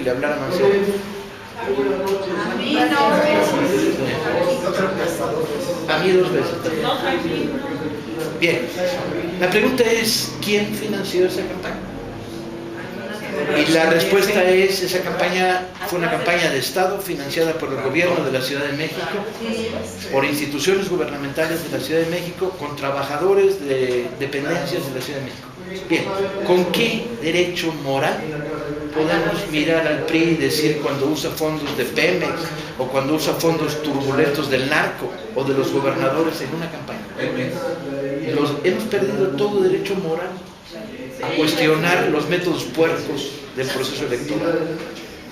que le hablara Mancera? A mí no. A mí 2 veces también. Bien, la pregunta es, ¿quién financió esa campaña? Y la respuesta es, esa campaña fue una campaña de Estado financiada por el gobierno de la Ciudad de México, por instituciones gubernamentales de la Ciudad de México, con trabajadores de dependencias de la Ciudad de México. Bien, ¿con qué derecho moral podemos mirar al PRI y decir cuando usa fondos de Pemex o cuando usa fondos turbulentos del narco o de los gobernadores en una campaña? Hemos perdido todo derecho moral a cuestionar los métodos puercos del proceso electoral.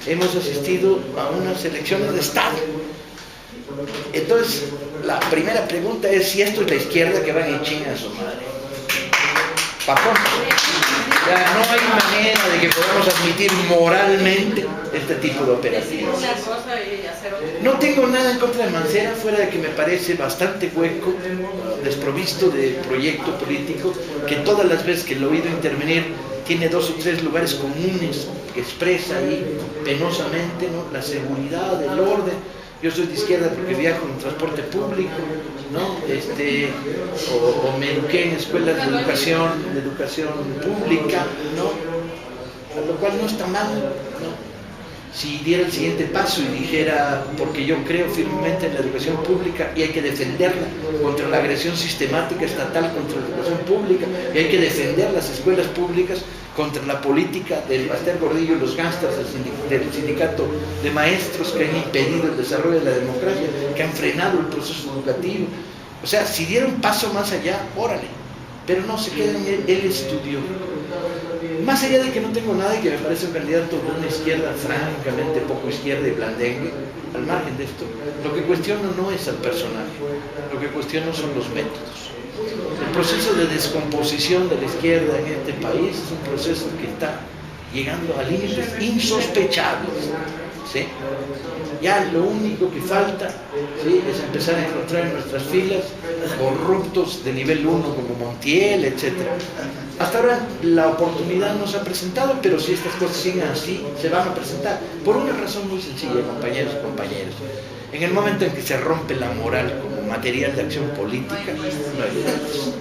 Hemos asistido a unas elecciones de Estado. Entonces, la primera pregunta es si esto es la izquierda que van en chinga a su madre. Papón. Ya no hay manera de que podamos admitir moralmente este tipo de operaciones. No tengo nada en contra de Mancera, fuera de que me parece bastante hueco, desprovisto de proyecto político, que todas las veces que lo he oído intervenir tiene 2 o 3 lugares comunes que expresa ahí penosamente, ¿no? La seguridad, el orden. Yo soy de izquierda porque viajo en transporte público, ¿no? O me eduqué en escuelas de educación pública, ¿no? A lo cual no está mal, ¿no? Si diera el siguiente paso y dijera, porque yo creo firmemente en la educación pública y hay que defenderla contra la agresión sistemática estatal contra la educación pública, y hay que defender las escuelas públicas contra la política del Baster Gordillo y los gángsters del sindicato de maestros que han impedido el desarrollo de la democracia, que han frenado el proceso educativo. O sea, si diera un paso más allá, órale, pero no, se queda en el estudio. Más allá de que no tengo nada y que me parece un candidato de una izquierda francamente poco izquierda y blandengue, al margen de esto, lo que cuestiono no es al personaje, lo que cuestiono son los métodos. El proceso de descomposición de la izquierda en este país es un proceso que está llegando a límites insospechables, ¿sí? Ya lo único que falta, ¿sí?, es empezar a encontrar en nuestras filas corruptos de nivel 1 como Montiel, etc. Hasta ahora la oportunidad no se ha presentado, pero si estas cosas siguen así, se van a presentar. Por una razón muy sencilla, compañeros y compañeras. En el momento en que se rompe la moral como material de acción política, no hay derechos.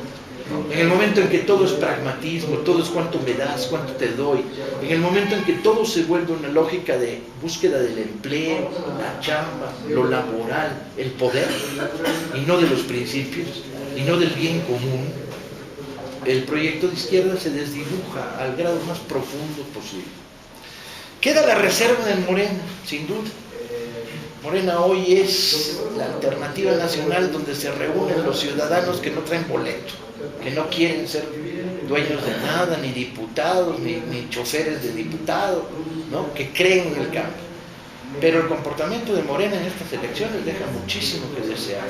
En el momento en que todo es pragmatismo, todo es cuánto me das, cuánto te doy, en el momento en que todo se vuelve una lógica de búsqueda del empleo, la chamba, lo laboral, el poder, y no de los principios, y no del bien común, el proyecto de izquierda se desdibuja al grado más profundo posible. Queda la reserva de Morena, sin duda. Morena hoy es la alternativa nacional donde se reúnen los ciudadanos que no traen boleto, que no quieren ser dueños de nada, ni diputados, ni choferes de diputados, ¿no?, que creen en el cambio. Pero el comportamiento de Morena en estas elecciones deja muchísimo que desear.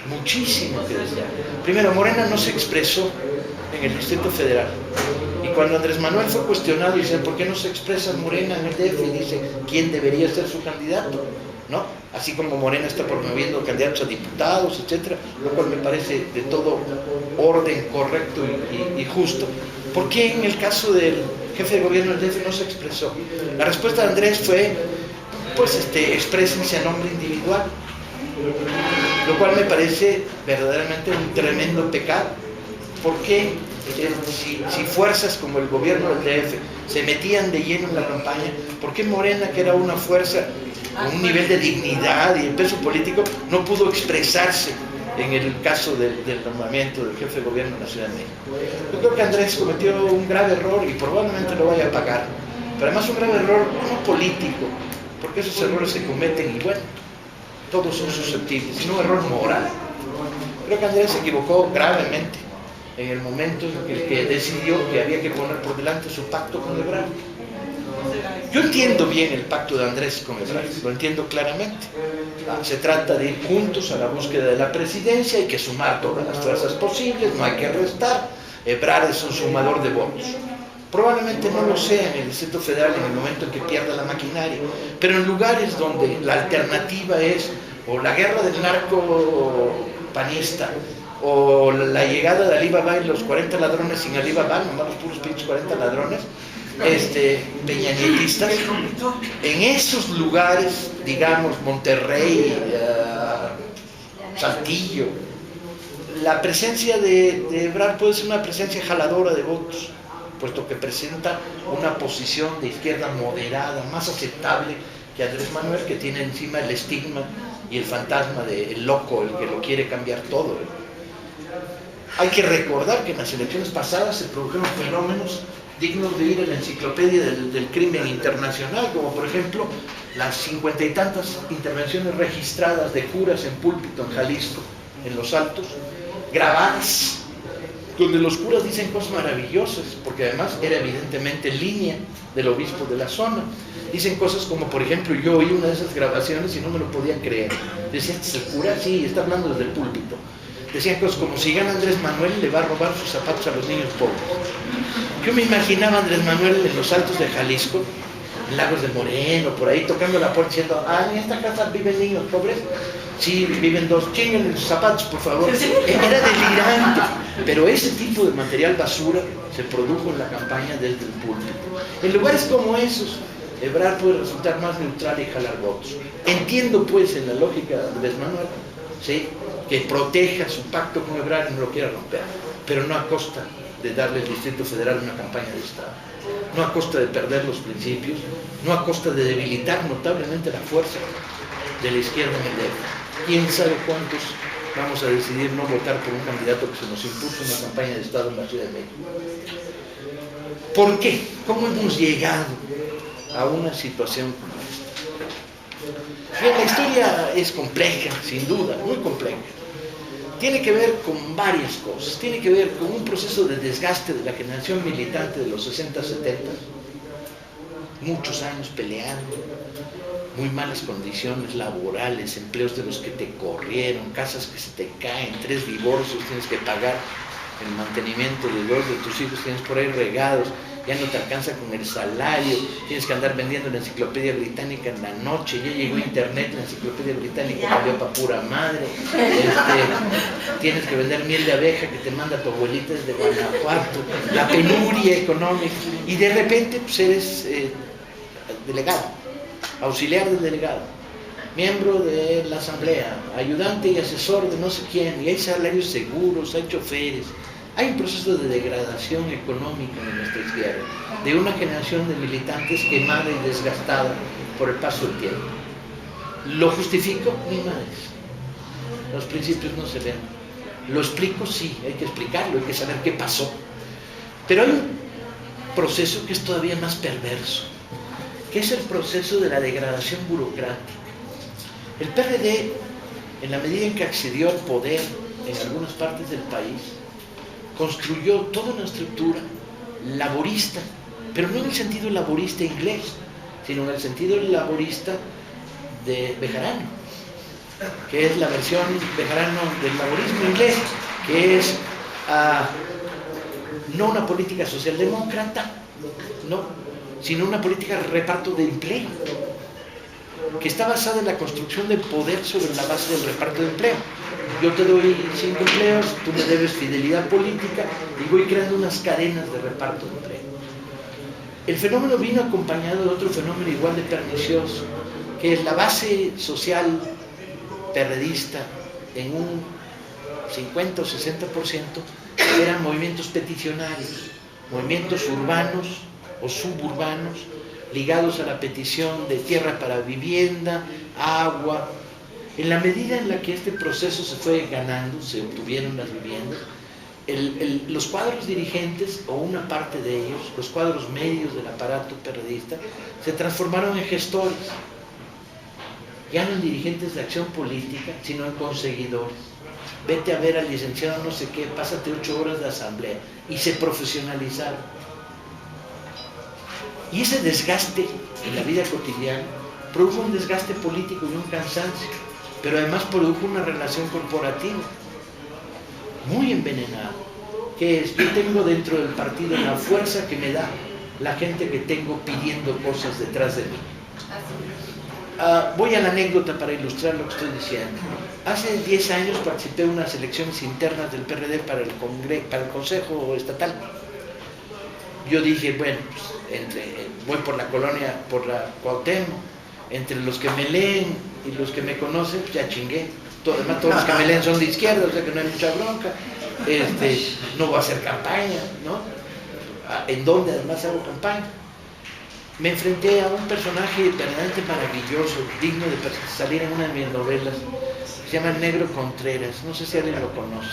Muchísimo que desear. Primero, Morena no se expresó en el Distrito Federal. Y cuando Andrés Manuel fue cuestionado, dice, ¿por qué no se expresa Morena en el DF? Y dice, ¿quién debería ser su candidato? ¿No? Así como Morena está promoviendo candidatos a diputados, etcétera, lo cual me parece de todo orden correcto y justo. ¿Por qué en el caso del jefe de gobierno del DF no se expresó? La respuesta de Andrés fue, pues exprésense a nombre individual, lo cual me parece verdaderamente un tremendo pecado. ¿Por qué? Si fuerzas como el gobierno del DF se metían de lleno en la campaña, ¿por qué Morena, que era una fuerza con un nivel de dignidad y de peso político, no pudo expresarse en el caso del nombramiento del jefe de gobierno de la Ciudad de México? Yo creo que Andrés cometió un grave error y probablemente lo vaya a pagar, pero además un grave error no político, porque esos errores se cometen y bueno, todos son susceptibles, sino un error moral. Creo que Andrés se equivocó gravemente en el momento en el que decidió que había que poner por delante su pacto con Ebrard. Yo entiendo bien el pacto de Andrés con Ebrard, lo entiendo claramente. Se trata de ir juntos a la búsqueda de la presidencia, hay que sumar todas las fuerzas posibles, no hay que restar. Ebrard es un sumador de votos. Probablemente no lo sea en el Distrito Federal en el momento en que pierda la maquinaria, pero en lugares donde la alternativa es o la guerra del narco panista, o la llegada de Alí Baba y los 40 ladrones sin Alí Baba, nomás los puros pinches 40 ladrones, peñanietistas, en esos lugares, digamos, Monterrey, Saltillo, la presencia de Ebrard puede ser una presencia jaladora de votos, puesto que presenta una posición de izquierda moderada, más aceptable que Andrés Manuel, que tiene encima el estigma y el fantasma del loco, el que lo quiere cambiar todo. Hay que recordar que en las elecciones pasadas se produjeron fenómenos dignos de ir a la enciclopedia del crimen internacional, como por ejemplo las 50 y tantas intervenciones registradas de curas en púlpito en Jalisco, en Los Altos, grabadas, donde los curas dicen cosas maravillosas, porque además era evidentemente línea del obispo de la zona. Dicen cosas como, por ejemplo, yo oí una de esas grabaciones y no me lo podía creer. Decía, ¿este es el cura? Sí, está hablando desde el púlpito. Decían cosas como, si gana Andrés Manuel, le va a robar sus zapatos a los niños pobres. Yo me imaginaba a Andrés Manuel en los Altos de Jalisco, en Lagos de Moreno, por ahí tocando la puerta diciendo, en esta casa viven niños pobres. Sí, viven dos, chinguen sus zapatos, por favor. Era delirante, pero ese tipo de material basura se produjo en la campaña desde el púlpito. En lugares como esos, Ebrard puede resultar más neutral y jalar votos. Entiendo, pues, en la lógica de Andrés Manuel, ¿sí?, que proteja su pacto con Ebrard y no lo quiera romper, pero no a costa de darle al Distrito Federal una campaña de Estado, no a costa de perder los principios, no a costa de debilitar notablemente la fuerza de la izquierda en el DF. ¿Quién sabe cuántos vamos a decidir no votar por un candidato que se nos impuso en una campaña de Estado en la Ciudad de México? ¿Por qué? ¿Cómo hemos llegado a una situación como esta? Bien, la historia es compleja, sin duda, muy compleja. Tiene que ver con varias cosas. Tiene que ver con un proceso de desgaste de la generación militante de los 60, 70, muchos años peleando, muy malas condiciones laborales, empleos de los que te corrieron, casas que se te caen, 3 divorcios, tienes que pagar el mantenimiento de 2 de tus hijos, tienes por ahí regados, ya no te alcanza con el salario, tienes que andar vendiendo la enciclopedia británica en la noche, ya llegó internet, la enciclopedia británica valió para pura madre, tienes que vender miel de abeja que te manda tu abuelita desde Guanajuato, la penuria económica, y de repente pues eres delegado, auxiliar del delegado, miembro de la asamblea, ayudante y asesor de no sé quién, y hay salarios seguros, hay choferes. Hay un proceso de degradación económica en nuestra izquierda, de una generación de militantes quemada y desgastada por el paso del tiempo. ¿Lo justifico? Ni madres. Los principios no se ven. ¿Lo explico? Sí, hay que explicarlo, hay que saber qué pasó. Pero hay un proceso que es todavía más perverso, que es el proceso de la degradación burocrática. El PRD, en la medida en que accedió al poder en algunas partes del país, construyó toda una estructura laborista, pero no en el sentido laborista inglés, sino en el sentido laborista de Bejarano, que es la versión Bejarano del laborismo inglés, que es no una política socialdemócrata, no, sino una política de reparto de empleo, que está basada en la construcción del poder sobre la base del reparto de empleo. Yo te doy 5 empleos, tú me debes fidelidad política y voy creando unas cadenas de reparto de empleo. El fenómeno vino acompañado de otro fenómeno igual de pernicioso, que es la base social perredista en un 50 o 60% eran movimientos peticionarios, movimientos urbanos o suburbanos ligados a la petición de tierra para vivienda, agua. En la medida en la que este proceso se fue ganando, se obtuvieron las viviendas, los cuadros dirigentes, o una parte de ellos, los cuadros medios del aparato perredista, se transformaron en gestores, ya no en dirigentes de acción política, sino en conseguidores. Vete a ver al licenciado no sé qué, pásate 8 horas de asamblea, y se profesionalizaron. Y ese desgaste en la vida cotidiana produjo un desgaste político y un cansancio, pero además produjo una relación corporativa muy envenenada, que es, yo tengo dentro del partido la fuerza que me da la gente que tengo pidiendo cosas detrás de mí. Voy a la anécdota para ilustrar lo que estoy diciendo. Hace 10 años participé en unas elecciones internas del PRD para el Consejo Estatal. yo dije, bueno, pues, voy por la colonia, por la Cuauhtémoc, entre los que me leen y los que me conocen, pues ya chingué. Además, todos los que me leen son de izquierda, o sea que no hay mucha bronca. No voy a hacer campaña, ¿no? ¿En dónde además hago campaña? Me enfrenté a un personaje verdaderamente maravilloso, digno de salir en una de mis novelas. Se llama Negro Contreras, no sé si alguien lo conoce.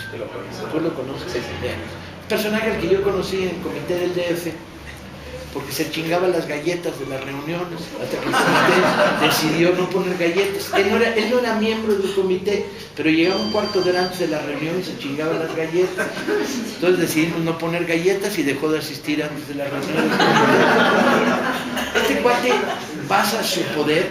¿Tú lo conoces? Sí. Un personaje al que yo conocí en el comité del DF, porque se chingaba las galletas de las reuniones, hasta que el comité decidió no poner galletas. Él no era miembro del comité, pero llegaba un cuarto de hora antes de la reunión y se chingaba las galletas. Entonces decidimos no poner galletas y dejó de asistir antes de la reunión. Este cuate basa su poder,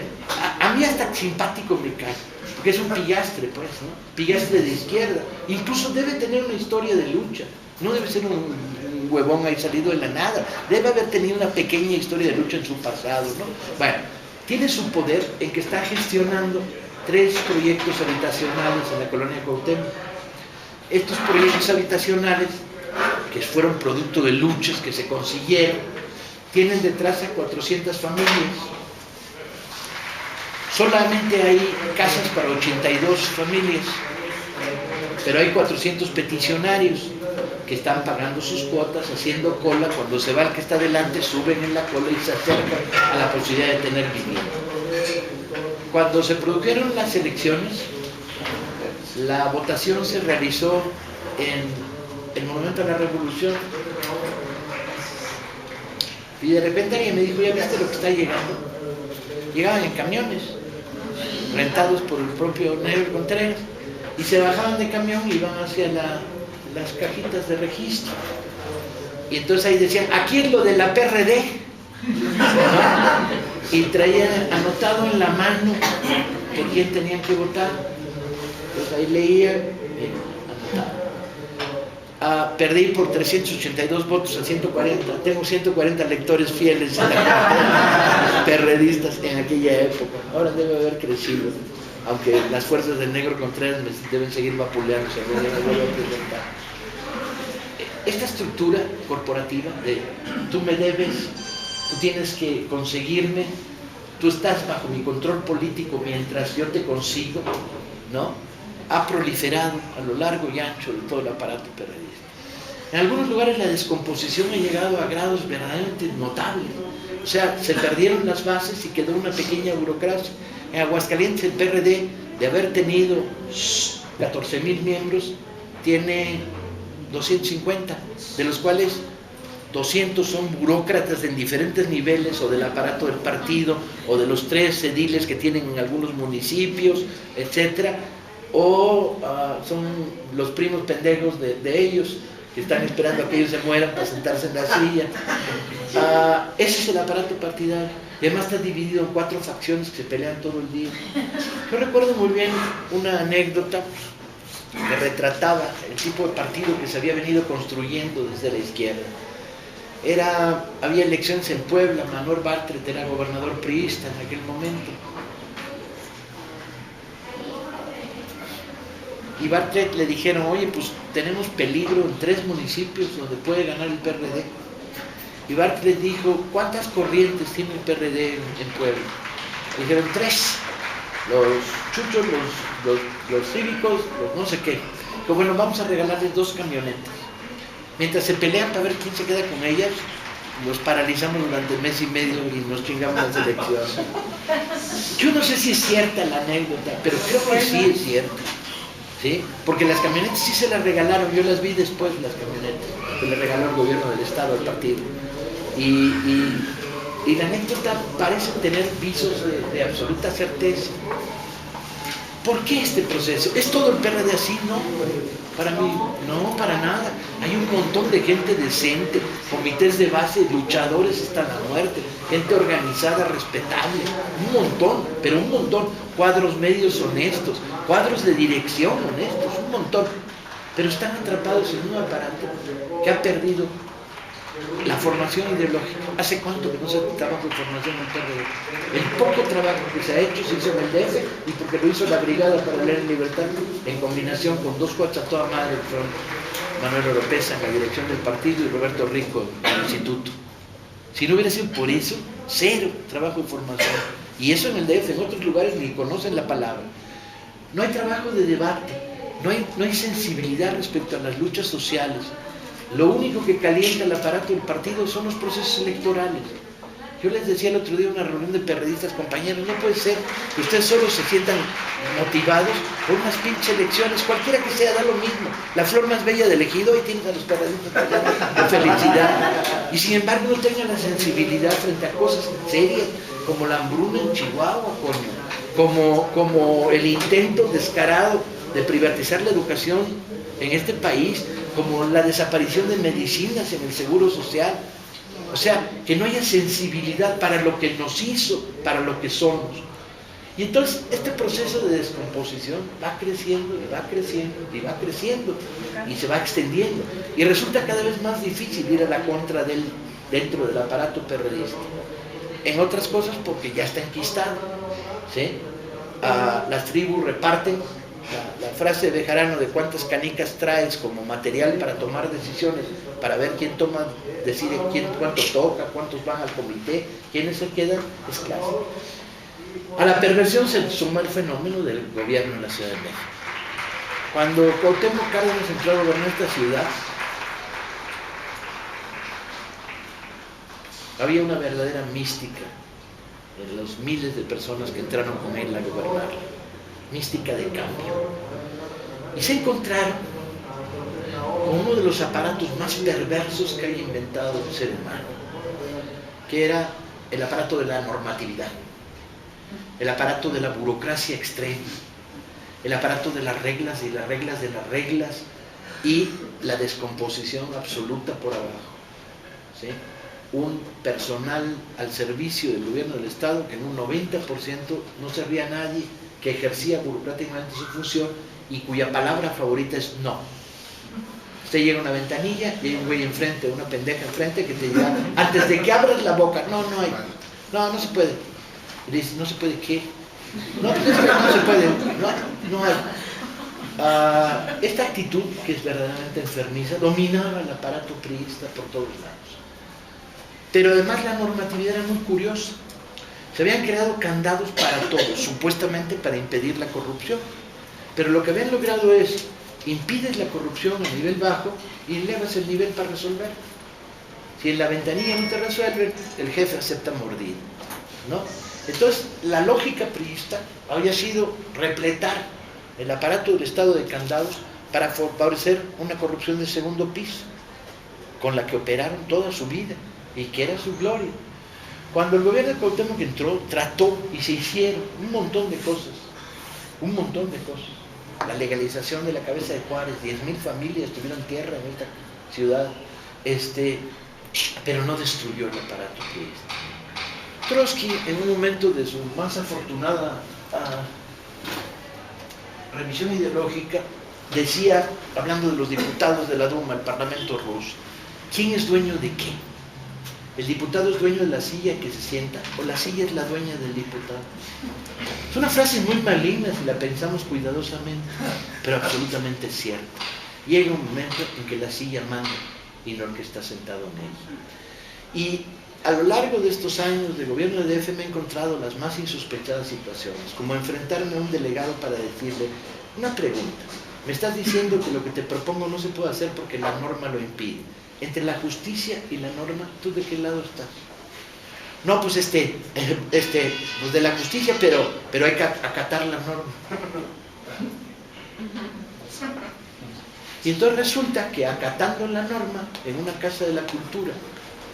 a mí hasta simpático me cae, porque es un pillastre, pues, ¿no? Pillastre de izquierda. Incluso debe tener una historia de lucha, no debe ser un huevón ahí salido de la nada, debe haber tenido una pequeña historia de lucha en su pasado, ¿no? Bueno, tiene su poder en que está gestionando 3 proyectos habitacionales en la colonia Cuauhtémoc. Estos proyectos habitacionales, que fueron producto de luchas que se consiguieron, tienen detrás a 400 familias. Solamente hay casas para 82 familias, pero hay 400 peticionarios que están pagando sus cuotas, haciendo cola. Cuando se va el que está delante, suben en la cola y se acercan a la posibilidad de tener vivienda. Cuando se produjeron las elecciones, la votación se realizó en el Monumento a la Revolución, y de repente alguien me dijo, ¿ya viste lo que está llegando? Llegaban en camiones, rentados por el propio Negro Contreras, y se bajaban de camión y iban hacia las cajitas de registro. Y entonces ahí decían, aquí es lo de la PRD, ¿no? Y traían anotado en la mano por quién tenían que votar. Entonces ahí leían, anotado. Perdí por 382 votos a 140. Tengo 140 lectores fieles perredistas en aquella época. Ahora debe haber crecido, aunque las fuerzas del Negro Contreras me deben seguir vapuleando. Esta estructura corporativa de tú me debes, tú tienes que conseguirme, tú estás bajo mi control político mientras yo te consigo, ¿no? Ha proliferado a lo largo y ancho de todo el aparato perredista. En algunos lugares la descomposición ha llegado a grados verdaderamente notables. O sea, se perdieron las bases y quedó una pequeña burocracia. En Aguascalientes el PRD, de haber tenido 14,000 miembros, tiene 250, de los cuales 200 son burócratas en diferentes niveles, o del aparato del partido, o de los 3 ediles que tienen en algunos municipios, etcétera, o son los primos pendejos de ellos, que están esperando a que ellos se mueran para sentarse en la silla. Ese es el aparato partidario. Y además está dividido en 4 facciones que se pelean todo el día. Yo recuerdo muy bien una anécdota que retrataba el tipo de partido que se había venido construyendo desde la izquierda. Había elecciones en Puebla, Manuel Bartlett era gobernador priista en aquel momento. Y Bartlett le dijeron, oye, pues tenemos peligro en 3 municipios donde puede ganar el PRD. Y Bartlett dijo, ¿cuántas corrientes tiene el PRD en Puebla? Le dijeron 3, los chuchos, los cívicos, los no sé qué. Dijo, bueno, vamos a regalarles 2 camionetas. Mientras se pelean para ver quién se queda con ellas, los paralizamos durante 1 mes y medio y nos chingamos las elecciones. Yo no sé si es cierta la anécdota, pero creo que sí es cierta. ¿Sí? Porque las camionetas sí se las regalaron, yo las vi después, las camionetas que le regaló el gobierno del estado al partido, y la anécdota parece tener visos de absoluta certeza. ¿Por qué este proceso? ¿Es todo el PRD así? No, para mí, no, para nada. Hay un montón de gente decente, comités de base, luchadores hasta la muerte, gente organizada, respetable, un montón, pero un montón, cuadros medios honestos, cuadros de dirección honestos, un montón, pero están atrapados en un aparato que ha perdido la formación ideológica. ¿Hace cuánto que no se trabaja en formación en PRD? El poco trabajo que se ha hecho se hizo en el DF, y porque lo hizo la Brigada para Leer en Libertad, en combinación con 2 cuates a toda madre del front. Manuel Oropesa en la dirección del partido y Roberto Rico en el instituto. Si no hubiera sido por eso, cero trabajo de formación. Y eso en el DF, en otros lugares ni conocen la palabra. No hay trabajo de debate, no hay sensibilidad respecto a las luchas sociales. Lo único que calienta el aparato del partido son los procesos electorales. Yo les decía el otro día en una reunión de perredistas, compañeros, no puede ser que ustedes solo se sientan motivados por unas pinches elecciones, cualquiera que sea, da lo mismo. La flor más bella del ejido, ahí tienes a los perredistas de felicidad. Y sin embargo no tengan la sensibilidad frente a cosas serias, como la hambruna en Chihuahua, como el intento descarado de privatizar la educación en este país, como la desaparición de medicinas en el Seguro Social. O sea, que no haya sensibilidad para lo que nos hizo, para lo que somos. Y entonces este proceso de descomposición va creciendo y va creciendo y va creciendo y se va extendiendo. Y resulta cada vez más difícil ir a la contra dentro del aparato perredista. En otras cosas porque ya está enquistado, ¿sí? Las tribus reparten la frase de Bejarano de cuántas canicas traes como material para tomar decisiones, para ver quién decide cuánto toca, cuántos van al comité, quiénes se quedan, es clásico. A la perversión se suma el fenómeno del gobierno en la Ciudad de México. Cuando Cuauhtémoc Cárdenas entró a gobernar esta ciudad, había una verdadera mística en los miles de personas que entraron con él a gobernar, mística de cambio. Y se encontraron con uno de los aparatos más perversos que haya inventado el ser humano, que era el aparato de la normatividad, el aparato de la burocracia extrema, el aparato de las reglas y las reglas de las reglas y la descomposición absoluta por abajo, ¿sí? Un personal al servicio del gobierno del Estado que en un 90% no servía a nadie, que ejercía burocráticamente su función y cuya palabra favorita es no. Usted llega a una ventanilla y hay un güey enfrente, una pendeja enfrente que te dirá, antes de que abras la boca, no hay, no se puede. Y le dice, ¿no se puede qué? No, pues es que no se puede, no hay. Esta actitud, que es verdaderamente enfermiza, dominaba el aparato priista por todos lados. Pero además la normatividad era muy curiosa. Se habían creado candados para todo, supuestamente para impedir la corrupción. Pero lo que habían logrado es, impides la corrupción a nivel bajo y elevas el nivel para resolver. Si en la ventanilla no te resuelven, el jefe acepta mordida, ¿no? Entonces, la lógica priista había sido repletar el aparato del Estado de candados para favorecer una corrupción de segundo piso, con la que operaron toda su vida y que era su gloria. Cuando el gobierno de Cuauhtémoc entró, trató y se hicieron un montón de cosas. La legalización de la cabeza de Juárez, 10,000 familias tuvieron tierra en esta ciudad, pero no destruyó el aparato priista. Trotsky, en un momento de su más afortunada revisión ideológica, decía, hablando de los diputados de la Duma, el Parlamento ruso, ¿quién es dueño de qué? ¿El diputado es dueño de la silla que se sienta o la silla es la dueña del diputado? Es una frase muy maligna si la pensamos cuidadosamente, pero absolutamente cierta. Llega un momento en que la silla manda y no el que está sentado en ella. Y a lo largo de estos años de gobierno de DF me he encontrado las más insospechadas situaciones, como enfrentarme a un delegado para decirle una pregunta. Me estás diciendo que lo que te propongo no se puede hacer porque la norma lo impide. Entre la justicia y la norma, ¿tú de qué lado estás? No, pues pues de la justicia, pero hay que acatar la norma. Y entonces resulta que acatando la norma, en una casa de la cultura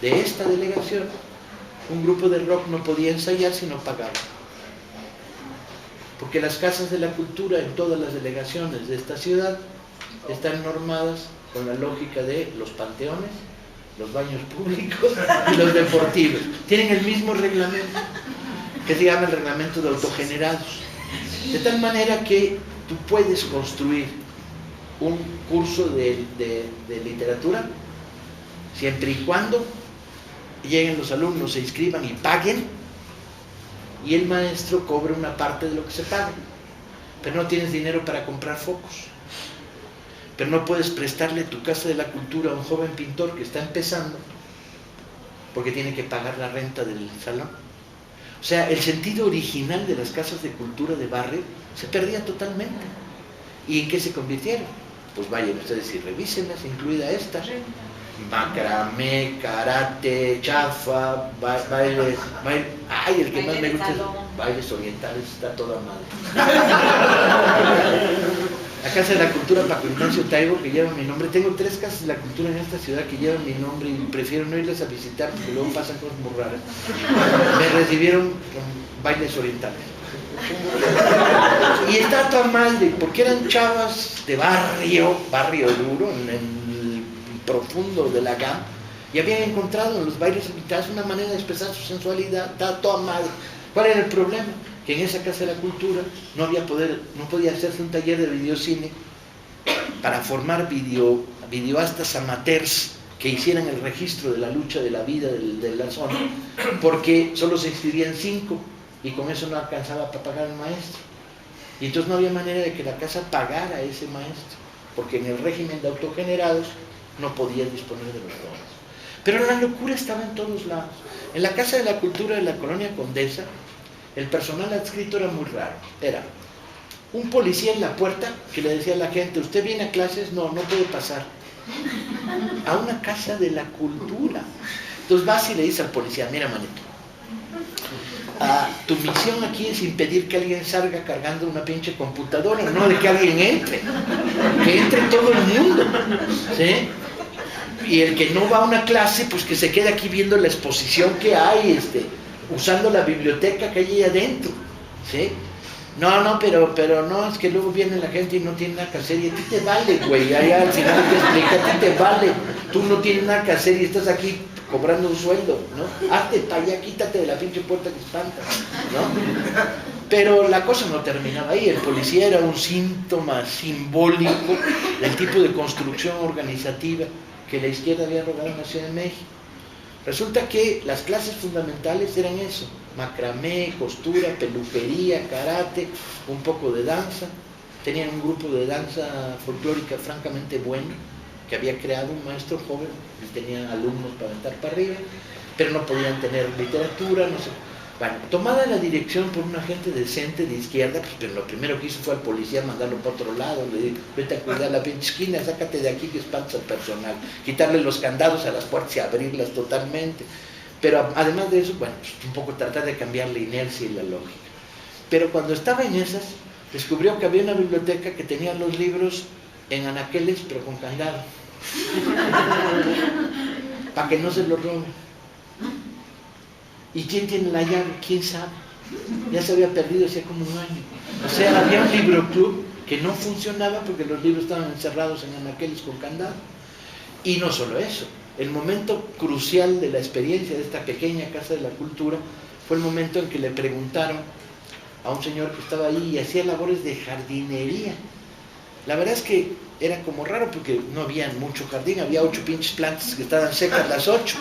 de esta delegación, un grupo de rock no podía ensayar si no pagaba. Porque las casas de la cultura en todas las delegaciones de esta ciudad están normadas con la lógica de los panteones, los baños públicos y los deportivos. Tienen el mismo reglamento, que se llama el reglamento de autogenerados. De tal manera que tú puedes construir un curso de literatura siempre y cuando lleguen los alumnos, se inscriban y paguen, y el maestro cobre una parte de lo que se pague. Pero no tienes dinero para comprar focos. pero no puedes prestarle tu casa de la cultura a un joven pintor que está empezando porque tiene que pagar la renta del salón. O sea, el sentido original de las casas de cultura de barrio se perdía totalmente. ¿Y en qué se convirtieron? Pues vayan ustedes y revísenlas, incluida esta. Macramé, karate, chafa, bailes, ay, el que más me gusta es bailes orientales, está toda madre. La Casa de la Cultura Paco Ignacio Taibo, que lleva mi nombre. Tengo 3 casas de la cultura en esta ciudad que llevan mi nombre y prefiero no irles a visitar porque luego pasan cosas muy raras. Me recibieron con bailes orientales. Y está toda madre, porque eran chavas de barrio duro, en el profundo de la GAM, y habían encontrado en los bailes invitados una manera de expresar su sensualidad. Está toda madre. ¿Cuál era el problema? Que en esa Casa de la Cultura no podía hacerse un taller de videocine para formar videoastas amateurs que hicieran el registro de la lucha de la vida de la zona, porque solo se inscribían 5 y con eso no alcanzaba para pagar al maestro. Y entonces no había manera de que la casa pagara a ese maestro, porque en el régimen de autogenerados no podía disponer de los fondos. Pero la locura estaba en todos lados. En la Casa de la Cultura de la Colonia Condesa, el personal adscrito era muy raro. Era un policía en la puerta que le decía a la gente: ¿usted viene a clases? No, no puede pasar. A una Casa de la Cultura. Entonces vas y le dices al policía: mira, manito, tu misión aquí es impedir que alguien salga cargando una pinche computadora, no de que alguien entre. Que entre todo el mundo, ¿sí? Y el que no va a una clase, pues que se quede aquí viendo la exposición que hay, usando la biblioteca que hay ahí adentro, ¿sí? No, pero no, es que luego viene la gente y no tiene nada que hacer, y a ti te vale, güey, allá al final te explica, a ti te vale, tú no tienes nada que hacer y estás aquí cobrando un sueldo, ¿no? Hazte para allá, quítate de la pinche puerta que espanta, ¿no? Pero la cosa no terminaba ahí. El policía era un síntoma simbólico del tipo de construcción organizativa que la izquierda había logrado en la Ciudad de México. Resulta que las clases fundamentales eran eso: macramé, costura, peluquería, karate, un poco de danza. Tenían un grupo de danza folclórica francamente bueno, que había creado un maestro joven, y tenía alumnos para aventar para arriba, pero no podían tener literatura, no sé. Bueno, tomada la dirección por una gente decente de izquierda, pues, pero lo primero que hizo fue al policía mandarlo para otro lado, le dijo: vete a cuidar la pinche esquina, sácate de aquí que espantas al personal, quitarle los candados a las puertas y abrirlas totalmente. Pero además de eso, bueno, pues, un poco tratar de cambiar la inercia y la lógica. Pero cuando estaba en esas, descubrió que había una biblioteca que tenía los libros en anaqueles, pero con candado, para que no se los roben. ¿Y quién tiene la llave? ¿Quién sabe? Ya se había perdido hacía como un año. O sea, había un libro club que no funcionaba porque los libros estaban encerrados en anaqueles con candado. Y no solo eso, el momento crucial de la experiencia de esta pequeña Casa de la Cultura fue el momento en que le preguntaron a un señor que estaba ahí y hacía labores de jardinería. La verdad es que era como raro porque no había mucho jardín, había 8 pinches plantas que estaban secas las 8.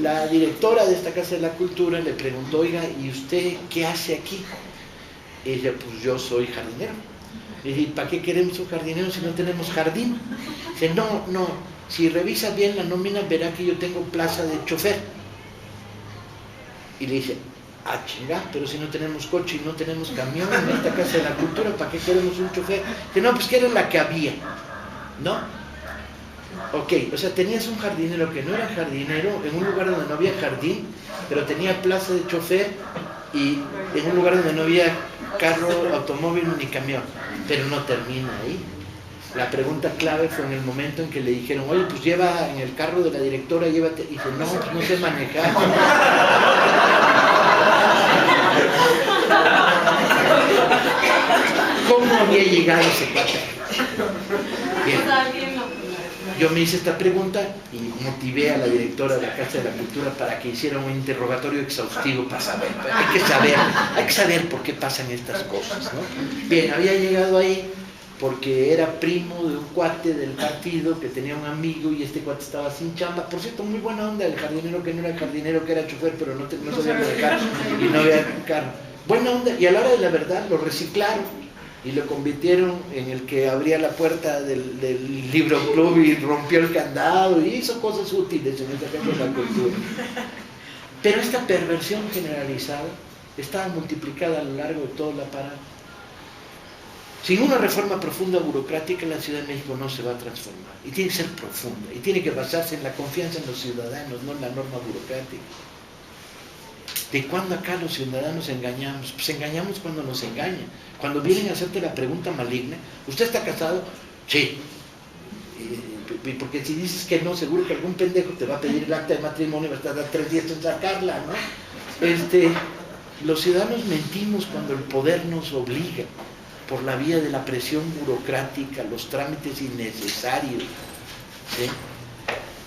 La directora de esta Casa de la Cultura le preguntó: oiga, ¿y usted qué hace aquí? Y ella: pues yo soy jardinero. Y dije: ¿para qué queremos un jardinero si no tenemos jardín? Dice: no, si revisa bien la nómina verá que yo tengo plaza de chofer. Y le dice: chinga, pero si no tenemos coche y no tenemos camión en esta Casa de la Cultura, ¿para qué queremos un chofer? Dice: no, pues que era la que había, ¿no? Ok, o sea, tenías un jardinero que no era jardinero en un lugar donde no había jardín, pero tenía plaza de chofer, y en un lugar donde no había carro, automóvil ni camión. Pero no termina ahí. La pregunta clave fue en el momento en que le dijeron: oye, pues lleva en el carro de la directora, llévate. Y dice: no, pues no sé manejar. ¿Cómo había llegado ese cuate? Bien. Yo me hice esta pregunta y motivé a la directora de la Casa de la Cultura para que hiciera un interrogatorio exhaustivo para saber. Hay que saber por qué pasan estas cosas, ¿no? Bien, había llegado ahí porque era primo de un cuate del partido que tenía un amigo, y este cuate estaba sin chamba. Por cierto, muy buena onda, el jardinero que no era jardinero, que era chofer, pero no sabía manejar y no había carro. Buena onda, y a la hora de la verdad lo reciclaron. y lo convirtieron en el que abría la puerta del libro club y rompió el candado y hizo cosas útiles en esta gente de la cultura. Pero esta perversión generalizada estaba multiplicada a lo largo de todo el aparato. Sin una reforma profunda burocrática, la Ciudad de México no se va a transformar. Y tiene que ser profunda. Y tiene que basarse en la confianza en los ciudadanos, no en la norma burocrática. ¿De cuándo acá los ciudadanos engañamos? Pues engañamos cuando nos engañan. Cuando vienen a hacerte la pregunta maligna, ¿usted está casado? Sí. Porque si dices que no, seguro que algún pendejo te va a pedir el acta de matrimonio y va a tardar 3 días en sacarla, ¿no? Los ciudadanos mentimos cuando el poder nos obliga, por la vía de la presión burocrática, los trámites innecesarios, ¿sí?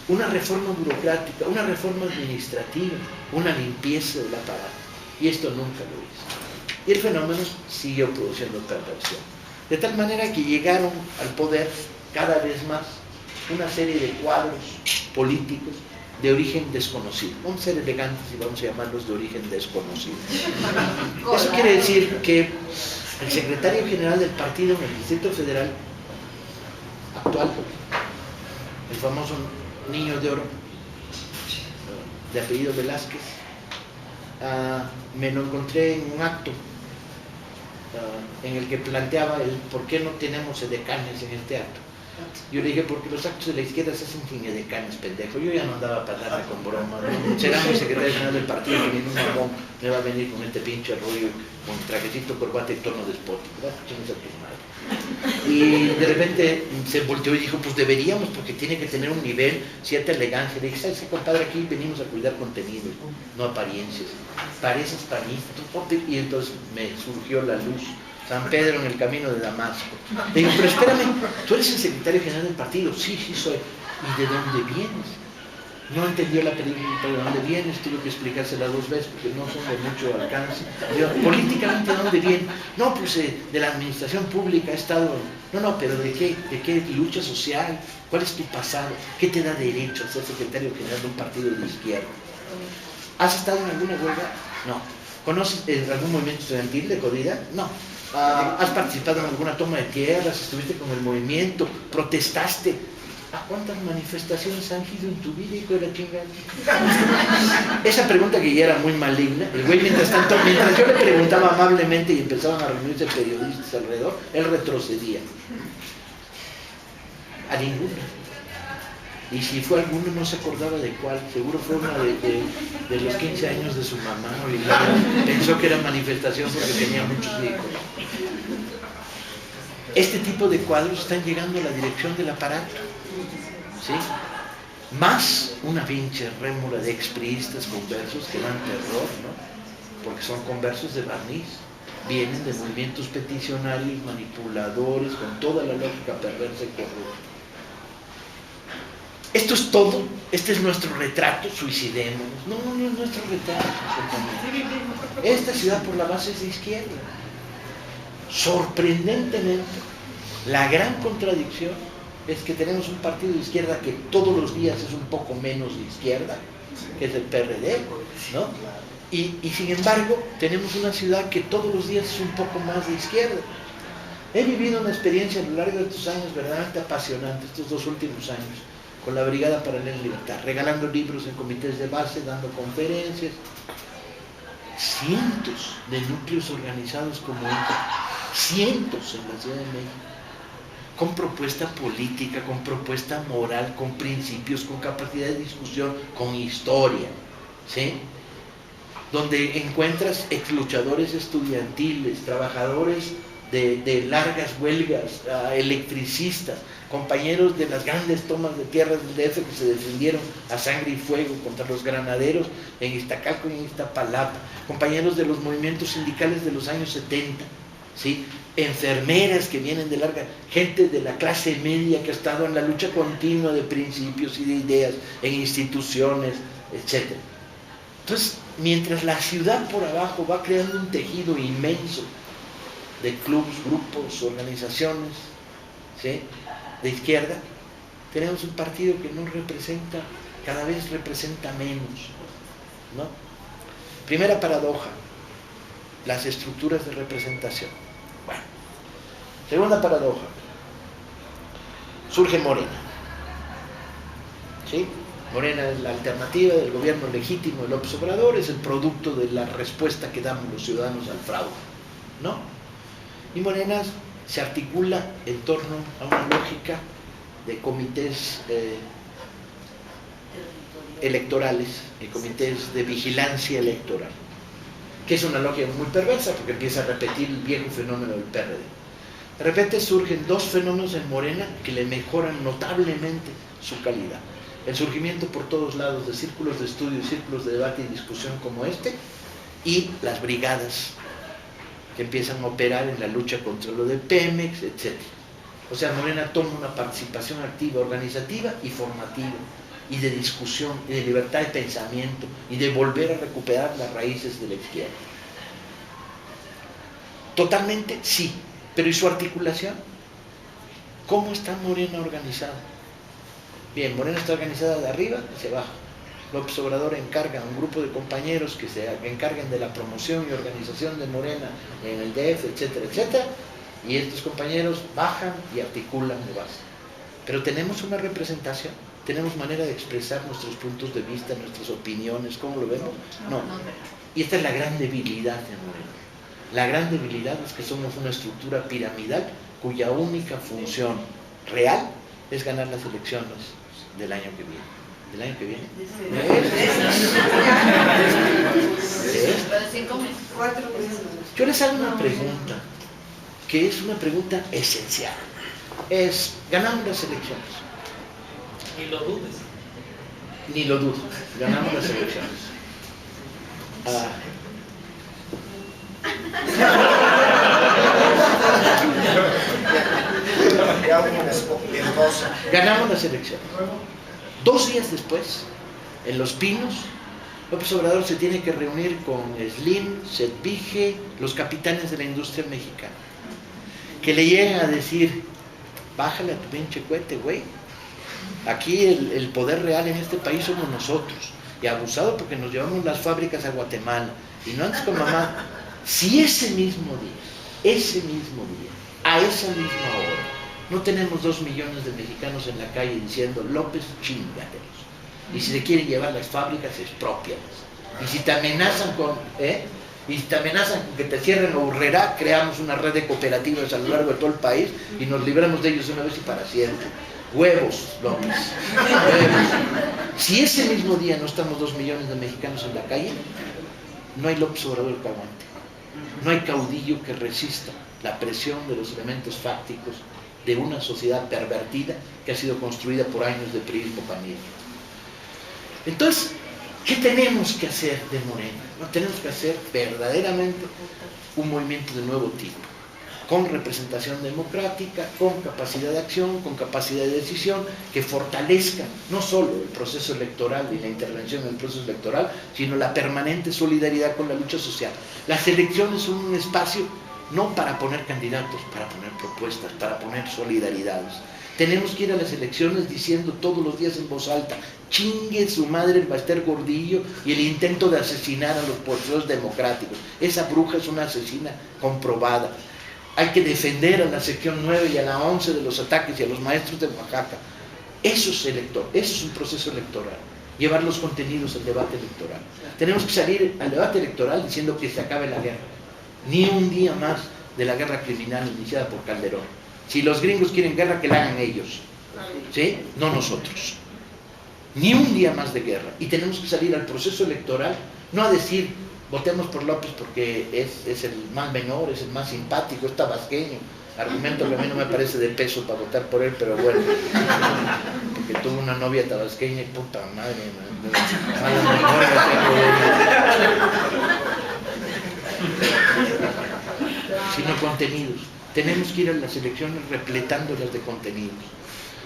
Una reforma burocrática, una reforma administrativa, una limpieza del aparato. Y esto nunca lo hizo. Y el fenómeno siguió produciendo perversión. De tal manera que llegaron al poder cada vez más una serie de cuadros políticos de origen desconocido. Vamos a ser elegantes y vamos a llamarlos de origen desconocido. Eso quiere decir que el secretario general del partido en el Distrito Federal actual, el famoso Niño de Oro, de apellido Velázquez, me lo encontré en un acto en el que planteaba el por qué no tenemos edecanes en el teatro. Yo le dije, porque los actos de la izquierda se hacen sin edecanes, pendejo. Yo ya no andaba para darle con broma, ¿no? Será mi secretario general del partido que viene un mamón, me va a venir con este pinche rollo, con trajecito, corbata y tono despótico, ¿verdad? Chingas a tu madre. Y de repente se volteó y dijo, pues deberíamos, porque tiene que tener un nivel, cierta elegancia. Le dije, ¿sabes qué, compadre? Aquí venimos a cuidar contenido, no apariencias. Pareces panista, y entonces me surgió la luz. San Pedro en el camino de Damasco. Le digo, pero espérame, ¿tú eres el secretario general del partido? Sí, sí soy. ¿Y de dónde vienes? No entendió la pregunta de dónde vienes, tuve que explicársela 2 veces porque no son de mucho alcance. Digo, políticamente, ¿de dónde vienes? No, pues de la administración pública he estado... No, pero ¿de qué lucha social? ¿Cuál es tu pasado? ¿Qué te da derecho a ser secretario general de un partido de izquierda? ¿Has estado en alguna huelga? No. ¿Conoces algún movimiento estudiantil de Codida? No. ¿Has participado en alguna toma de tierras? ¿Estuviste con el movimiento? ¿Protestaste? ¿A cuántas manifestaciones han ido en tu vida, hijo de la chingada? Esa pregunta que ya era muy maligna, el güey mientras yo le preguntaba amablemente y empezaban a reunirse periodistas alrededor, él retrocedía. A ninguna. Y si fue alguno no se acordaba de cuál, seguro fue una de los 15 años de su mamá, y luego pensó que era manifestación porque tenía muchos hijos. Este tipo de cuadros están llegando a la dirección del aparato, ¿sí? Más una pinche rémora de expriistas conversos que dan terror, ¿no? Porque son conversos de barniz, vienen de movimientos peticionarios, manipuladores, con toda la lógica perversa y corrupta. Esto es todo, este es nuestro retrato, suicidémonos. No es nuestro retrato. Esta ciudad por la base es de izquierda. Sorprendentemente, la gran contradicción es que tenemos un partido de izquierda que todos los días es un poco menos de izquierda, que es el PRD, ¿no? Y sin embargo, tenemos una ciudad que todos los días es un poco más de izquierda. He vivido una experiencia a lo largo de estos años verdaderamente apasionante, estos 2 últimos años, con la Brigada Paralela en Libertad, regalando libros en comités de base, dando conferencias, cientos de núcleos organizados como estos, cientos en la Ciudad de México, con propuesta política, con propuesta moral, con principios, con capacidad de discusión, con historia, ¿sí? Donde encuentras exluchadores estudiantiles, trabajadores de largas huelgas, electricistas, compañeros de las grandes tomas de tierras del DF que se defendieron a sangre y fuego contra los granaderos en Iztacalco y en Iztapalapa, compañeros de los movimientos sindicales de los años 70, ¿sí? Enfermeras que vienen de larga, gente de la clase media que ha estado en la lucha continua de principios y de ideas en instituciones, etc. Entonces, mientras la ciudad por abajo va creando un tejido inmenso de clubes, grupos, organizaciones, ¿sí?, de izquierda, tenemos un partido que no representa, cada vez representa menos, ¿no? Primera paradoja, las estructuras de representación. Bueno, Segunda paradoja. Surge Morena. ¿Sí? Morena es la alternativa del gobierno legítimo de López Obrador, es el producto de la respuesta que damos los ciudadanos al fraude, ¿no? Y Morena se articula en torno a una lógica de comités electorales, de comités de vigilancia electoral, que es una lógica muy perversa porque empieza a repetir el viejo fenómeno del PRD. De repente surgen dos fenómenos en Morena que le mejoran notablemente su calidad. El surgimiento por todos lados de círculos de estudio, círculos de debate y discusión como este, y las brigadas que empiezan a operar en la lucha contra lo de Pemex, etc. O sea, Morena toma una participación activa, organizativa y formativa, y de discusión, y de libertad de pensamiento, y de volver a recuperar las raíces de la izquierda. Totalmente sí, pero ¿y su articulación? ¿Cómo está Morena organizada? Bien, Morena está organizada de arriba hacia abajo. López Obrador encarga a un grupo de compañeros que se encarguen de la promoción y organización de Morena en el DF, etcétera, etcétera, y estos compañeros bajan y articulan de base. Pero tenemos una representación, tenemos manera de expresar nuestros puntos de vista, nuestras opiniones, ¿cómo lo vemos? No. Y esta es la gran debilidad de Morena. La gran debilidad es que somos una estructura piramidal cuya única función real es ganar las elecciones del año que viene. ¿Del año que viene? Yo les hago una pregunta, que es una pregunta esencial. Es, ganamos las elecciones. Ni lo dudes. Ni lo dudo, ganamos las elecciones. Ganamos las elecciones. 2 días después, en Los Pinos, López Obrador se tiene que reunir con Slim, Sedvige, los capitanes de la industria mexicana, que le llegan a decir: bájale a tu pinche cohete, güey. Aquí el poder real en este país somos nosotros, y abusado porque nos llevamos las fábricas a Guatemala, y no antes con mamá. Si ese mismo día, a esa misma hora, no tenemos 2 millones de mexicanos en la calle diciendo: López, chingatelos. Y si te quieren llevar las fábricas, expropialas. Y si te amenazan con que te cierren la Urrera, creamos una red de cooperativas a lo largo de todo el país y nos libramos de ellos una vez y para siempre. Huevos, López. Huevos. Si ese mismo día no estamos 2 millones de mexicanos en la calle, no hay López Obrador que aguante. No hay caudillo que resista la presión de los elementos fácticos de una sociedad pervertida que ha sido construida por años de priismo panismo. Entonces, ¿qué tenemos que hacer de Morena? No, tenemos que hacer verdaderamente un movimiento de nuevo tipo, con representación democrática, con capacidad de acción, con capacidad de decisión, que fortalezca no solo el proceso electoral y la intervención en el proceso electoral, sino la permanente solidaridad con la lucha social. Las elecciones son un espacio no para poner candidatos, para poner propuestas, para poner solidaridades. Tenemos que ir a las elecciones diciendo todos los días en voz alta: chingue su madre el Baster Gordillo y el intento de asesinar a los procesos democráticos. Esa bruja es una asesina comprobada. Hay que defender a la sección 9 y a la 11 de los ataques y a los maestros de Oaxaca. Eso es elector, eso es un proceso electoral. Llevar los contenidos al debate electoral. Tenemos que salir al debate electoral diciendo que se acabe la guerra. Ni un día más de la guerra criminal iniciada por Calderón. Si los gringos quieren guerra, que la hagan ellos, ¿sí? No nosotros. Ni un día más de guerra. Y tenemos que salir al proceso electoral, no a decir: votemos por López porque es el más menor, es el más simpático, es tabasqueño. Argumento que a mí no me parece de peso para votar por él, pero bueno. Porque tuvo una novia tabasqueña y puta madre, sino contenidos. Tenemos que ir a las elecciones repletándolas de contenidos.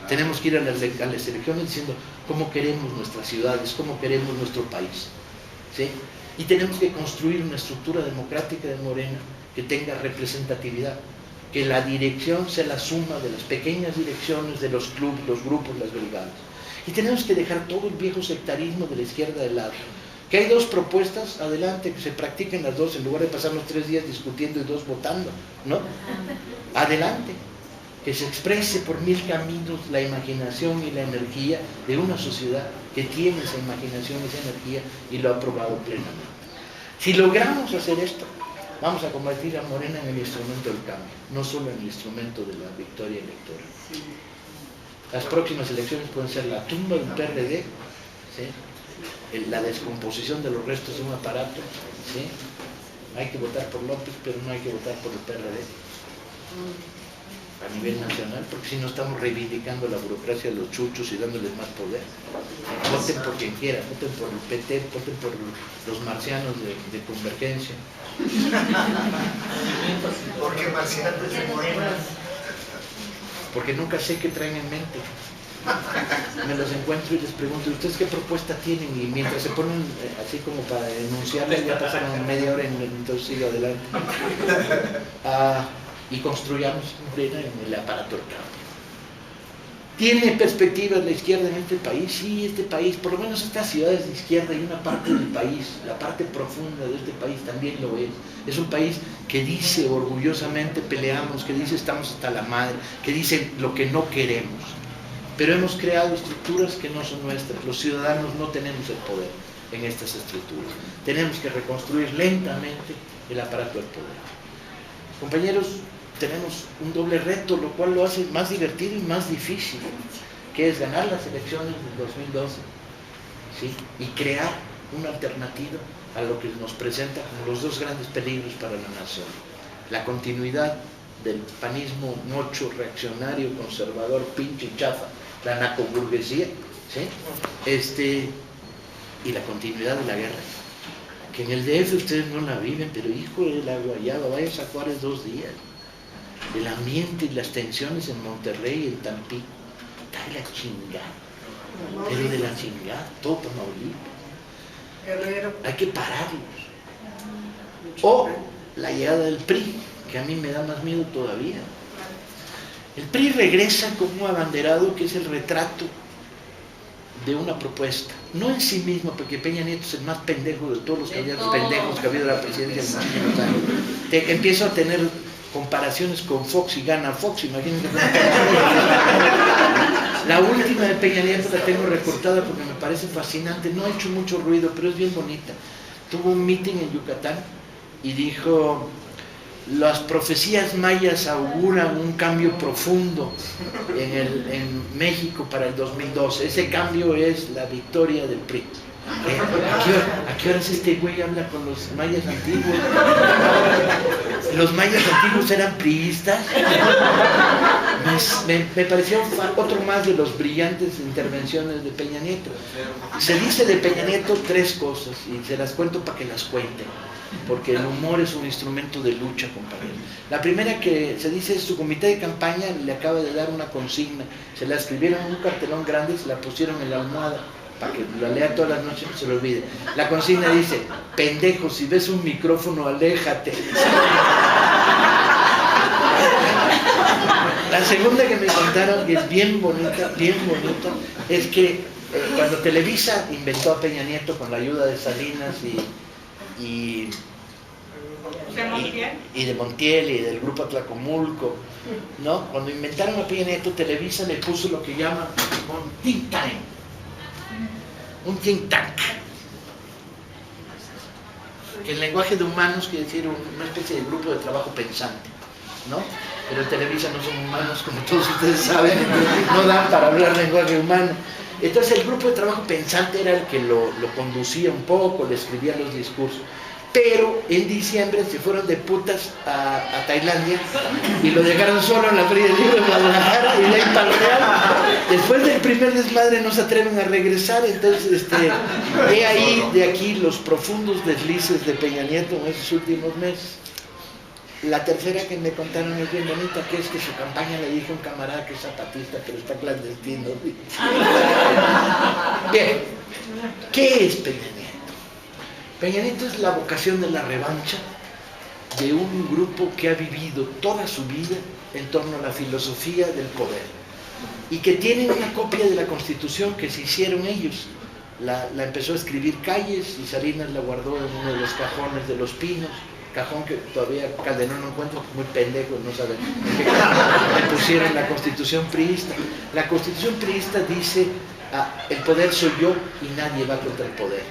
Tenemos que ir a las elecciones diciendo cómo queremos nuestras ciudades, cómo queremos nuestro país, ¿sí? Y tenemos que construir una estructura democrática de Morena que tenga representatividad, que la dirección sea la suma de las pequeñas direcciones de los clubes, los grupos, las brigadas. Y tenemos que dejar todo el viejo sectarismo de la izquierda de lado, Que hay dos propuestas, adelante, que se practiquen las dos, en lugar de pasar los 3 días discutiendo y 2 votando, ¿no? Adelante, que se exprese por 1000 caminos la imaginación y la energía de una sociedad que tiene esa imaginación y esa energía y lo ha probado plenamente. Si logramos hacer esto, vamos a convertir a Morena en el instrumento del cambio, no solo en el instrumento de la victoria electoral. Las próximas elecciones pueden ser la tumba del PRD, ¿sí? La descomposición de los restos de un aparato, ¿sí? Hay que votar por López, pero no hay que votar por el PRD a nivel nacional, porque si no estamos reivindicando la burocracia de los chuchos y dándoles más poder. Voten por quien quiera, voten por el PT, voten por los marcianos de Convergencia. ¿Por qué marcianos de Morena? Porque nunca sé qué traen en mente. Me los encuentro y les pregunto, ¿ustedes qué propuesta tienen? Y mientras se ponen así como para denunciarles, ya pasaron media hora, entonces sigo adelante. Y construyamos Morena en el aparato del cambio. ¿Tiene perspectivas la izquierda en este país? Sí, este país, por lo menos estas ciudades de izquierda y una parte del país, la parte profunda de este país también lo es. Es un país que dice orgullosamente peleamos, que dice estamos hasta la madre, que dice lo que no queremos. Pero hemos creado estructuras que no son nuestras. Los ciudadanos no tenemos el poder en estas estructuras. Tenemos que reconstruir lentamente el aparato del poder. Compañeros, tenemos un doble reto, lo cual lo hace más divertido y más difícil, que es ganar las elecciones del 2012, ¿sí? Y crear una alternativa a lo que nos presenta como los dos grandes peligros para la nación: la continuidad del panismo mocho, reaccionario, conservador, pinche y chafa, la narcoburguesía, ¿sí? Y la continuidad de la guerra, que en el DF ustedes no la viven, pero hijo de la guayaba, vayas a Juárez 2 días. El ambiente y las tensiones en Monterrey, en Tampico, está de la chingada, pero de la chingada, todo Tamaulipas. Hay que pararlos. O la llegada del PRI, que a mí me da más miedo todavía. El PRI regresa como un abanderado que es el retrato de una propuesta, no en sí mismo, porque Peña Nieto es el más pendejo de todos los candidatos pendejos que ha habido en la presidencia en muchísimos años. Empiezo a tener comparaciones con Fox y gana Fox, imagínense. La última de Peña Nieto la tengo recortada porque me parece fascinante, no ha hecho mucho ruido, pero es bien bonita. Tuvo un meeting en Yucatán y dijo: las profecías mayas auguran un cambio profundo en México para el 2012. Ese cambio es la victoria del PRI. ¿A qué horas este güey habla con los mayas antiguos? ¿Los mayas antiguos eran priistas? Me pareció otro más de los brillantes intervenciones de Peña Nieto. Se dice de Peña Nieto 3 cosas y se las cuento para que las cuenten, porque el humor es un instrumento de lucha, compañeros. La primera que se dice es: su comité de campaña le acaba de dar una consigna, se la escribieron en un cartelón grande y se la pusieron en la almohada para que la lea todas las noches y no se lo olvide. La consigna dice: pendejo, si ves un micrófono, aléjate. La segunda que me contaron, que es bien bonita, es que cuando Televisa inventó a Peña Nieto con la ayuda de Salinas y de Montiel y del grupo Atlacomulco, ¿no? Cuando inventaron a Peña Nieto, Televisa le puso lo que llaman un think tank. Un think tank. Que en lenguaje de humanos quiere decir una especie de grupo de trabajo pensante, ¿no? Pero en Televisa no son humanos, como todos ustedes saben, no dan para hablar lenguaje humano. Entonces el grupo de trabajo pensante era el que lo conducía un poco, le escribía los discursos. Pero en diciembre se fueron de putas a Tailandia y lo dejaron solo en la Feria del Libro de Guadalajara y de ahí para el Real. Después del primer desmadre no se atreven a regresar, entonces he ahí de aquí los profundos deslices de Peña Nieto en esos últimos meses. La tercera que me contaron es bien bonita, que es que su campaña le dijo a un camarada que es zapatista, pero está clandestino. Bien, ¿qué es Peña Nieto? Peña Nieto es la vocación de la revancha de un grupo que ha vivido toda su vida en torno a la filosofía del poder y que tienen una copia de la Constitución que se hicieron ellos la empezó a escribir Calles y Salinas la guardó en uno de los cajones de Los Pinos, cajón que todavía Calderón no encuentra, muy pendejo, no sabe en qué cajón le pusieron la Constitución priista. La Constitución priista dice, el poder soy yo y nadie va contra el poder.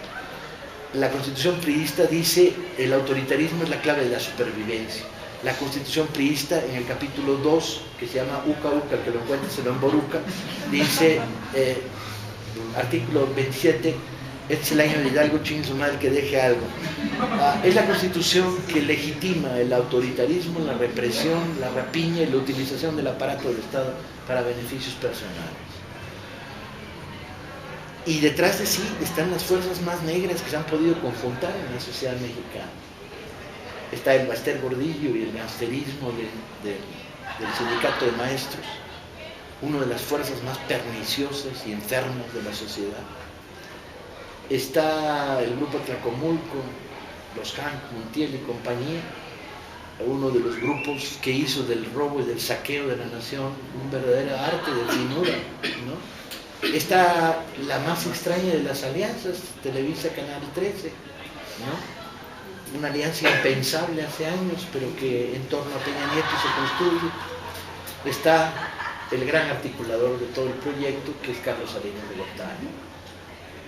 La Constitución priista dice, el autoritarismo es la clave de la supervivencia. La Constitución priista, en el capítulo 2, que se llama Uca Uca, el que lo encuentre se lo emboruca, dice, artículo 27, este es el año de Hidalgo, chingue su madre que deje algo. Es la Constitución que legitima el autoritarismo, la represión, la rapiña y la utilización del aparato del Estado para beneficios personales. Y detrás de sí están las fuerzas más negras que se han podido conjuntar en la sociedad mexicana. Está el Baster Gordillo y el gangsterismo del sindicato de maestros, una de las fuerzas más perniciosas y enfermas de la sociedad. Está el grupo Tlacomulco, los Hank, Montiel y compañía, uno de los grupos que hizo del robo y del saqueo de la nación un verdadero arte de finura, ¿no? Está la más extraña de las alianzas, Televisa Canal 13, ¿no? Una alianza impensable hace años, pero que en torno a Peña Nieto se construye. Está el gran articulador de todo el proyecto, que es Carlos Salinas de Gortari,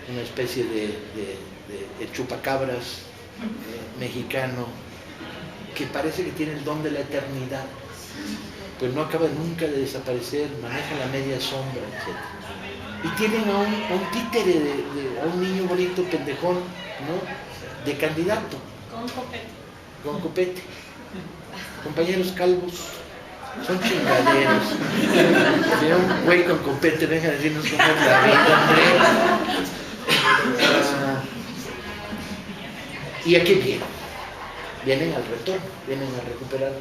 una especie de chupacabras mexicano que parece que tiene el don de la eternidad, pues no acaba nunca de desaparecer, maneja la media sombra, etc. Y tienen a un títere, a un niño bonito, pendejón, ¿no? De candidato. Con copete. Con copete. Compañeros calvos, son chingaderos. Si un güey con copete venga a decirnos cómo es la vida, hombre. ¿Y a qué vienen? Vienen al retorno, vienen a recuperar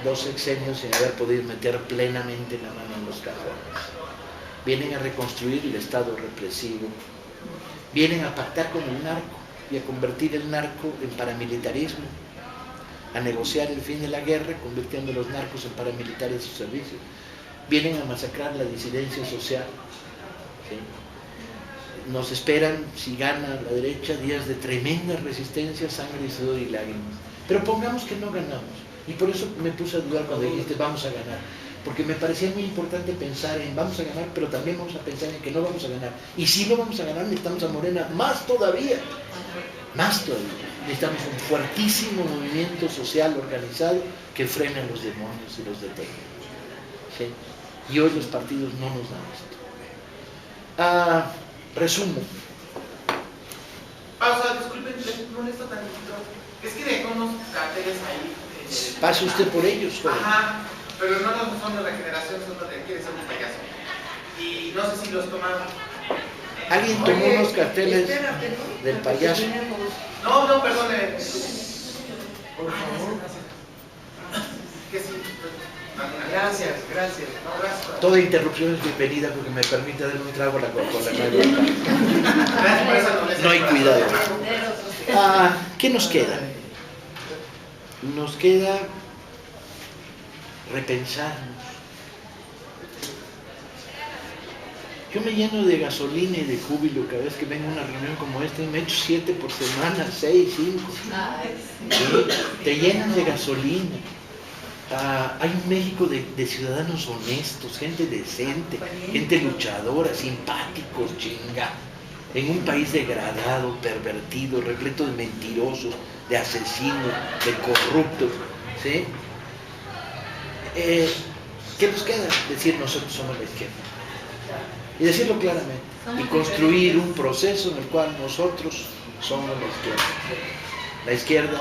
2 sexenios sin haber podido meter plenamente la mano en los cajones. Vienen a reconstruir el Estado represivo, vienen a pactar con el narco y a convertir el narco en paramilitarismo, a negociar el fin de la guerra convirtiendo a los narcos en paramilitares de su servicio. Vienen a masacrar la disidencia social, ¿sí? Nos esperan, si gana la derecha, días de tremenda resistencia, sangre, sudor y lágrimas. Pero pongamos que no ganamos, y por eso me puse a dudar cuando dijiste vamos a ganar, porque me parecía muy importante pensar en vamos a ganar, pero también vamos a pensar en que no vamos a ganar. Y si no vamos a ganar, necesitamos a Morena más todavía, más todavía. Necesitamos un fuertísimo movimiento social organizado que frene a los demonios y los detenga, ¿sí? Y hoy los partidos no nos dan esto. Resumo. Pausa, disculpen, les molesto tantito. Es que dejé unos carteles ahí. Pase usted por ellos, joven. Ajá, pero no son de Regeneración, son de Quiere Ser un Payaso. Y no sé si los tomaron. ¿Alguien tomó unos carteles del payaso? No, perdone. Por favor. Que sí. Gracias. No, gracias. Toda interrupción es bienvenida porque me permite darle un trago a la Coca-Cola. Gracias por esa nobleza. No hay cuidado. ¿Qué nos queda? Nos queda repensarnos. Yo me lleno de gasolina y de júbilo cada vez que vengo a una reunión como esta y me echo 7 por semana, 6, 5. ¿Sí? Te llenas de gasolina. Hay un México de ciudadanos honestos, gente decente, gente luchadora, simpáticos, chinga. En un país degradado, pervertido, repleto de mentirosos, de asesinos, de corruptos, ¿sí? ¿Qué nos queda? Decir nosotros somos la izquierda. Y decirlo claramente. Y construir un proceso en el cual nosotros somos la izquierda. La izquierda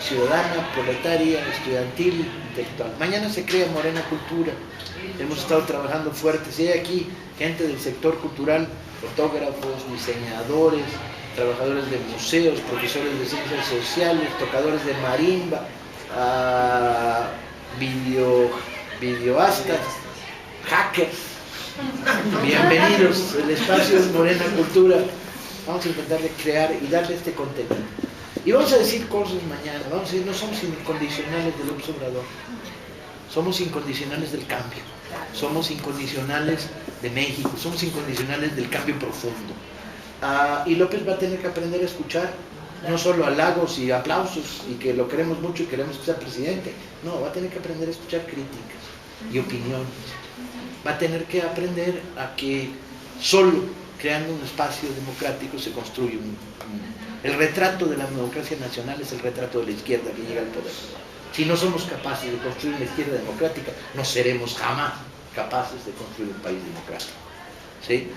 ciudadana, proletaria, estudiantil, intelectual. Mañana se crea Morena Cultura. Hemos estado trabajando fuerte. Si hay aquí gente del sector cultural, fotógrafos, diseñadores, trabajadores de museos, profesores de ciencias sociales, tocadores de marimba, videoastas, hackers. Bienvenidos. El espacio es Morena Cultura. Vamos a intentar crear y darle este contenido. Y vamos a decir cosas mañana, vamos a decir, no somos incondicionales del López Obrador, somos incondicionales del cambio, somos incondicionales de México, somos incondicionales del cambio profundo. Y López va a tener que aprender a escuchar, no solo halagos y aplausos y que lo queremos mucho y queremos que sea presidente. No, va a tener que aprender a escuchar críticas y opiniones. Va a tener que aprender a que solo creando un espacio democrático se construye el retrato de la democracia nacional es el retrato de la izquierda que llega al poder. Si no somos capaces de construir una izquierda democrática, no seremos jamás capaces de construir un país democrático. ¿Sí?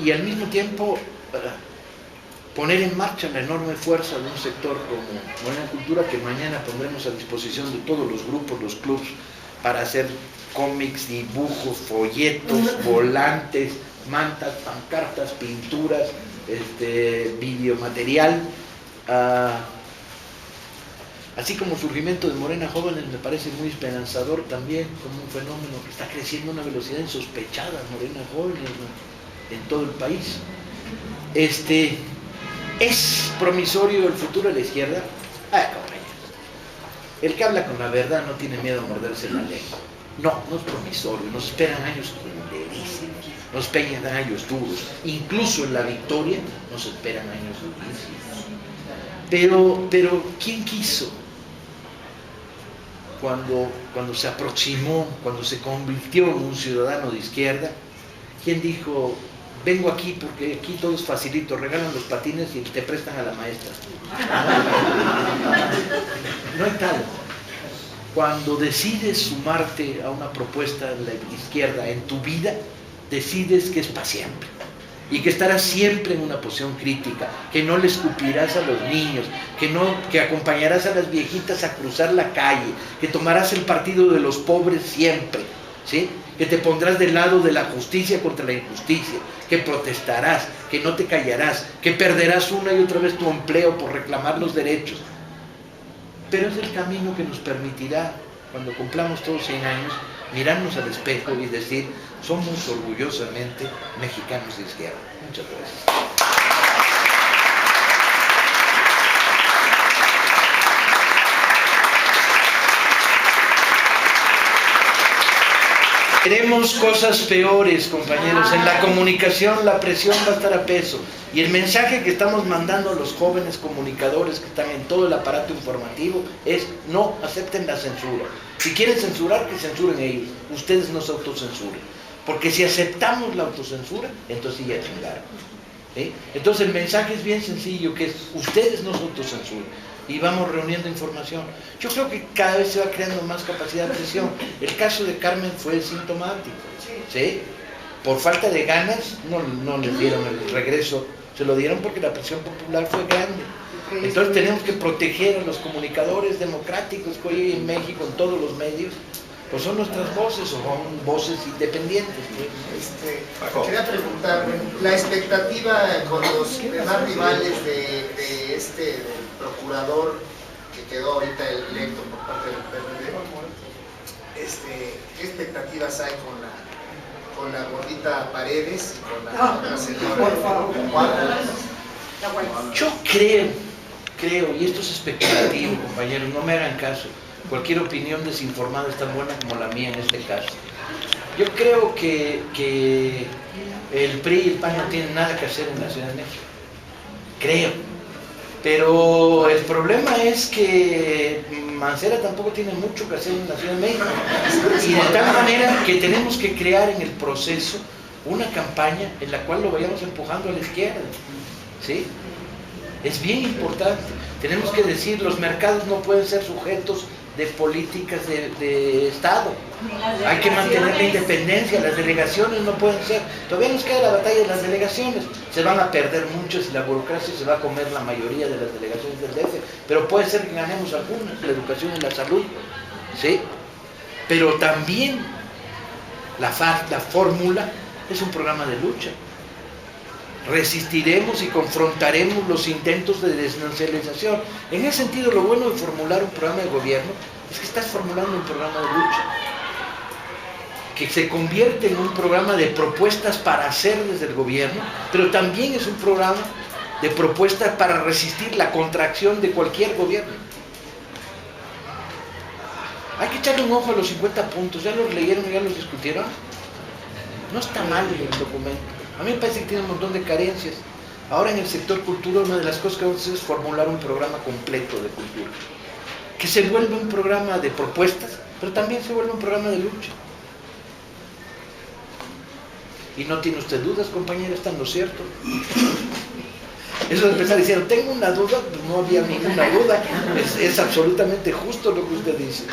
Y al mismo tiempo poner en marcha la enorme fuerza de un sector como Morena Cultura, que mañana pondremos a disposición de todos los grupos, los clubs, para hacer cómics, dibujos, folletos, volantes, mantas, pancartas, pinturas, videomaterial. Así como surgimiento de Morena Jóvenes me parece muy esperanzador también, como un fenómeno que está creciendo a una velocidad insospechada, Morena Jóvenes, ¿no?, en todo el país. ¿Es promisorio el futuro de la izquierda? Compañeros, el que habla con la verdad no tiene miedo a morderse la lengua. No, no es promisorio, nos esperan años culerísimos, nos esperan años duros, incluso en la victoria nos esperan años durísimos. Pero ¿quién quiso? Cuando se aproximó, cuando se convirtió en un ciudadano de izquierda, ¿quién dijo, vengo aquí porque aquí todo es facilito, regalan los patines y te prestan a la maestra? No hay tal. Cuando decides sumarte a una propuesta de la izquierda en tu vida, decides que es para siempre y que estarás siempre en una posición crítica, que no le escupirás a los niños, que acompañarás a las viejitas a cruzar la calle, que tomarás el partido de los pobres siempre, ¿sí?, que te pondrás del lado de la justicia contra la injusticia, que protestarás, que no te callarás, que perderás una y otra vez tu empleo por reclamar los derechos. Pero es el camino que nos permitirá, cuando cumplamos todos 100 años, mirarnos al espejo y decir, somos orgullosamente mexicanos de izquierda. Muchas gracias. Queremos cosas peores, compañeros. En la comunicación la presión va a estar a peso. Y el mensaje que estamos mandando a los jóvenes comunicadores que están en todo el aparato informativo es: no acepten la censura. Si quieren censurar, que censuren ellos. Ustedes no se autocensuren. Porque si aceptamos la autocensura, entonces sí ya chingaron. ¿Sí? Entonces el mensaje es bien sencillo, que es: ustedes no se autocensuren. Y vamos reuniendo información. Yo creo que cada vez se va creando más capacidad de presión. El caso de Carmen fue sintomático, ¿sí? Por falta de ganas no les dieron el regreso, se lo dieron porque la presión popular fue grande. Entonces tenemos que proteger a los comunicadores democráticos que hoy hay en México, en todos los medios, pues son nuestras voces, o son voces independientes. Quería preguntar, la expectativa con los demás rivales de del procurador que quedó ahorita electo por parte del PRD, ¿qué expectativas hay con la gordita Paredes y con la otra señora? Yo creo, y esto es especulativo, compañeros, no me hagan caso. Cualquier opinión desinformada es tan buena como la mía en este caso. Yo creo que el PRI y el PAN no tienen nada que hacer en la Ciudad de México. Creo. Pero el problema es que Mancera tampoco tiene mucho que hacer en la Ciudad de México. Y de tal manera que tenemos que crear en el proceso una campaña en la cual lo vayamos empujando a la izquierda. ¿Sí? Es bien importante. Tenemos que decir, los mercados no pueden ser sujetos de políticas de Estado. Hay que mantener la independencia, las delegaciones no pueden ser. Todavía nos queda la batalla de las delegaciones. Se van a perder muchas y la burocracia se va a comer la mayoría de las delegaciones del DF, pero puede ser que ganemos algunas, la educación y la salud, ¿sí? Pero también la fórmula es un programa de lucha. Resistiremos y confrontaremos los intentos de desnacionalización. En ese sentido, lo bueno de formular un programa de gobierno es que estás formulando un programa de lucha que se convierte en un programa de propuestas para hacer desde el gobierno, pero también es un programa de propuestas para resistir la contracción de cualquier gobierno. Hay que echarle un ojo a los 50 puntos. ¿Ya los leyeron y ya los discutieron? No está mal el documento. A mí me parece que tiene un montón de carencias. Ahora en el sector cultura una de las cosas que vamos a hacer es formular un programa completo de cultura, que se vuelve un programa de propuestas, pero también se vuelve un programa de lucha. Y no tiene usted dudas, compañera, está en lo cierto. Eso de empezar diciendo, tengo una duda, pues no había ninguna duda, es absolutamente justo lo que usted dice.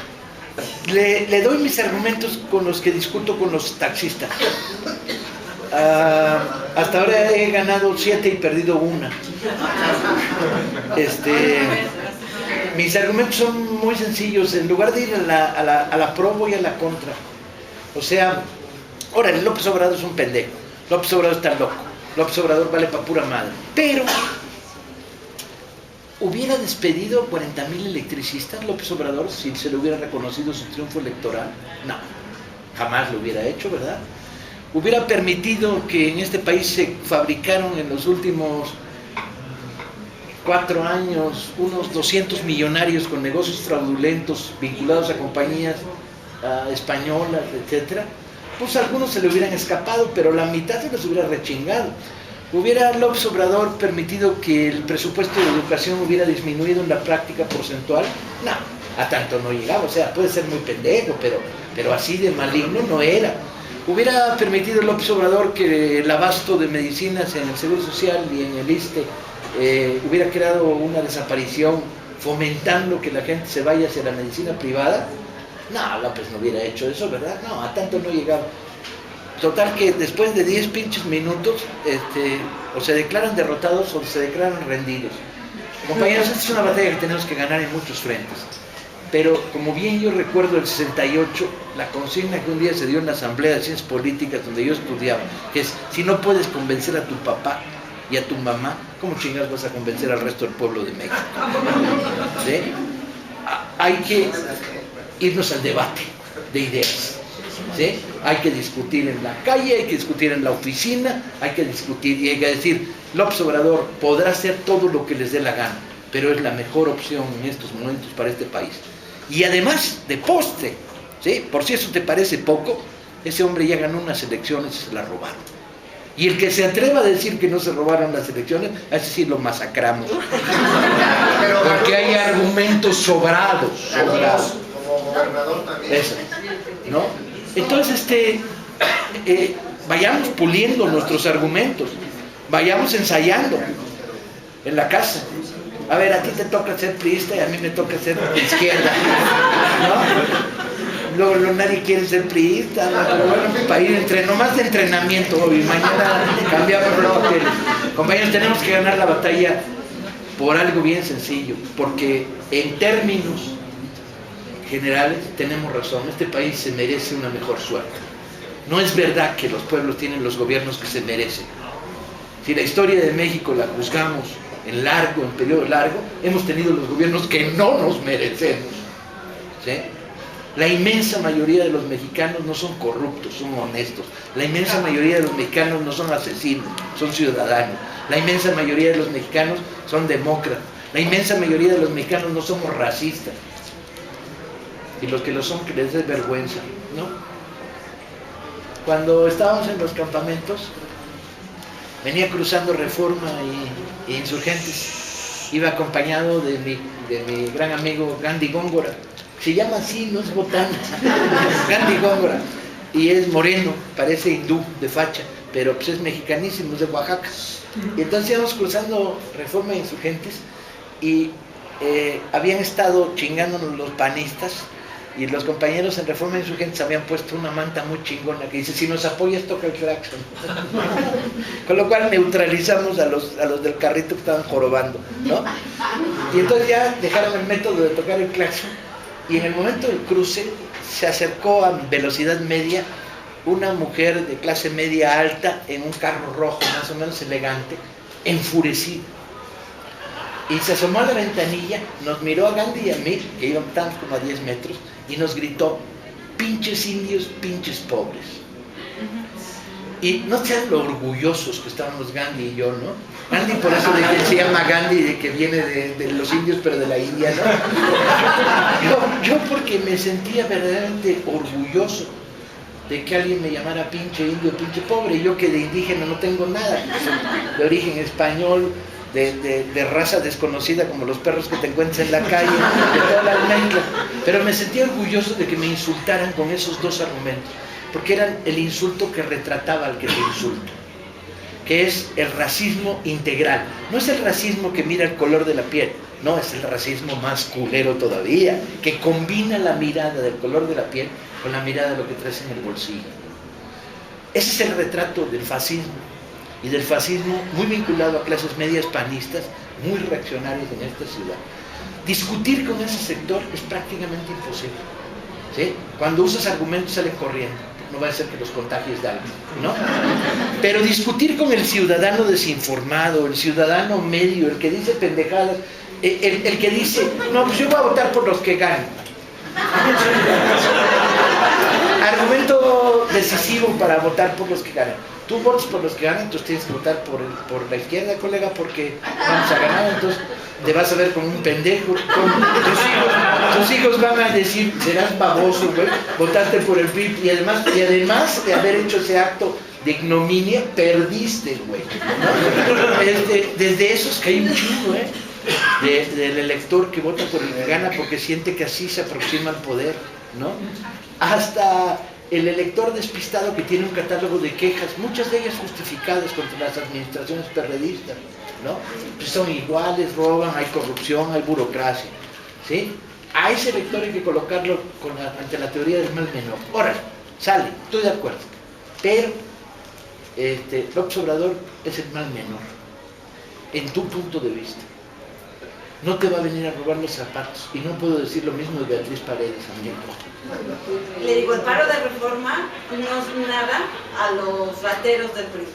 Le doy mis argumentos con los que discuto con los taxistas. Hasta ahora he ganado 7 y perdido 1. Mis argumentos son muy sencillos. En lugar de ir a la pro, voy a la contra. O sea, ahora López Obrador es un pendejo, López Obrador está loco, López Obrador vale pa' pura madre. Pero ¿hubiera despedido 40,000 electricistas López Obrador si se le hubiera reconocido su triunfo electoral? No, jamás lo hubiera hecho, ¿verdad? ¿Hubiera permitido que en este país se fabricaron en los últimos 4 años unos 200 millonarios con negocios fraudulentos vinculados a compañías españolas, etcétera? Pues a algunos se le hubieran escapado, pero la mitad se les hubiera rechingado. ¿Hubiera López Obrador permitido que el presupuesto de educación hubiera disminuido en la práctica porcentual? No, a tanto no llegaba. O sea, puede ser muy pendejo, pero así de maligno no era. ¿Hubiera permitido López Obrador que el abasto de medicinas en el Seguro Social y en el ISSSTE hubiera creado una desaparición, fomentando que la gente se vaya hacia la medicina privada? No, López no hubiera hecho eso, ¿verdad? No, a tanto no llegaba. Total que después de 10 pinches minutos, o se declaran derrotados o se declaran rendidos. Compañeros, esta es una batalla que tenemos que ganar en muchos frentes. Pero como bien yo recuerdo el 68, la consigna que un día se dio en la Asamblea de Ciencias Políticas donde yo estudiaba, que es, si no puedes convencer a tu papá y a tu mamá, ¿cómo chingados vas a convencer al resto del pueblo de México? ¿Sí? Hay que irnos al debate de ideas. ¿Sí? Hay que discutir en la calle, hay que discutir en la oficina, hay que discutir y hay que decir, López Obrador podrá hacer todo lo que les dé la gana, pero es la mejor opción en estos momentos para este país. Y además, de postre, ¿sí? Por si eso te parece poco, ese hombre ya ganó unas elecciones y se las robaron. Y el que se atreva a decir que no se robaron las elecciones, a ese sí lo masacramos. Porque hay argumentos sobrados. Como gobernador también. Eso, ¿no? Entonces, vayamos puliendo nuestros argumentos, vayamos ensayando en la casa. A ver, a ti te toca ser priista y a mí me toca ser de izquierda, ¿no? Luego nadie quiere ser priista, ¿no? Pero bueno, para ir nomás de entrenamiento hoy, mañana cambiamos los papeles. Compañeros, tenemos que ganar la batalla por algo bien sencillo, porque en términos generales tenemos razón, este país se merece una mejor suerte. No es verdad que los pueblos tienen los gobiernos que se merecen. Si la historia de México la juzgamos en periodo largo, hemos tenido los gobiernos que no nos merecemos. ¿Sí? La inmensa mayoría de los mexicanos no son corruptos, son honestos. La inmensa mayoría de los mexicanos no son asesinos, son ciudadanos. La inmensa mayoría de los mexicanos son demócratas. La inmensa mayoría de los mexicanos no somos racistas. Y los que lo son, que les dé vergüenza, ¿no? Cuando estábamos en los campamentos, venía cruzando Reforma y Insurgentes, iba acompañado de mi gran amigo Gandhi Góngora, se llama así, no es botana, Gandhi Góngora, y es moreno, parece hindú de facha, pero pues es mexicanísimo, es de Oaxaca. Y entonces íbamos cruzando Reforma e Insurgentes y habían estado chingándonos los panistas. Y los compañeros en Reforma e Insurgentes habían puesto una manta muy chingona que dice, si nos apoyas toca el claxon. Con lo cual neutralizamos a los del carrito que estaban jorobando, ¿no? Y entonces ya dejaron el método de tocar el claxon y en el momento del cruce se acercó a velocidad media una mujer de clase media alta en un carro rojo más o menos elegante, enfurecida. Y se asomó a la ventanilla, nos miró a Gandhi y a mí, que íbamos tan como a 10 metros, y nos gritó, pinches indios, pinches pobres. Y no sean lo orgullosos que estábamos Gandhi y yo, ¿no? Gandhi por eso de que se llama Gandhi, de que viene de los indios, pero de la India, ¿no? Yo porque me sentía verdaderamente orgulloso de que alguien me llamara pinche indio, pinche pobre, y yo que de indígena no tengo nada, de origen español, de raza desconocida como los perros que te encuentras en la calle, de toda la almendra. Pero me sentía orgulloso de que me insultaran con esos dos argumentos, porque eran el insulto que retrataba al que te insulta, que es el racismo integral. No es el racismo que mira el color de la piel, no, es el racismo más culero todavía, que combina la mirada del color de la piel con la mirada de lo que traes en el bolsillo. Ese es el retrato del fascismo, y del fascismo muy vinculado a clases medias panistas, muy reaccionarios en esta ciudad. Discutir con ese sector es prácticamente imposible, ¿sí? Cuando usas argumentos salen corriendo, no va a ser que los contagies de algo, ¿no? Pero discutir con el ciudadano desinformado, el ciudadano medio, el que dice pendejadas, el que dice, no, pues yo voy a votar por los que ganan. Argumento decisivo para votar por los que ganan. Tú votas por los que ganan, entonces tienes que votar por la izquierda, colega, porque vamos a ganar, entonces te vas a ver como un pendejo. Tus hijos van a decir, serás baboso, güey, votaste por el PRI, y además de haber hecho ese acto de ignominia, perdiste, güey, ¿no? Desde esos que hay un chingo, del elector que vota por el que gana porque siente que así se aproxima al poder, ¿no? Hasta el elector despistado que tiene un catálogo de quejas, muchas de ellas justificadas contra las administraciones perredistas, ¿no? Pues son iguales, roban, hay corrupción, hay burocracia, ¿sí? A ese elector hay que colocarlo ante la teoría del mal menor. Ahora, sale, estoy de acuerdo, pero López Obrador es el mal menor, en tu punto de vista. No te va a venir a robar los zapatos, y no puedo decir lo mismo de Beatriz Paredes, amigo. Le digo, el paro de reforma no es nada a los rateros del PRI.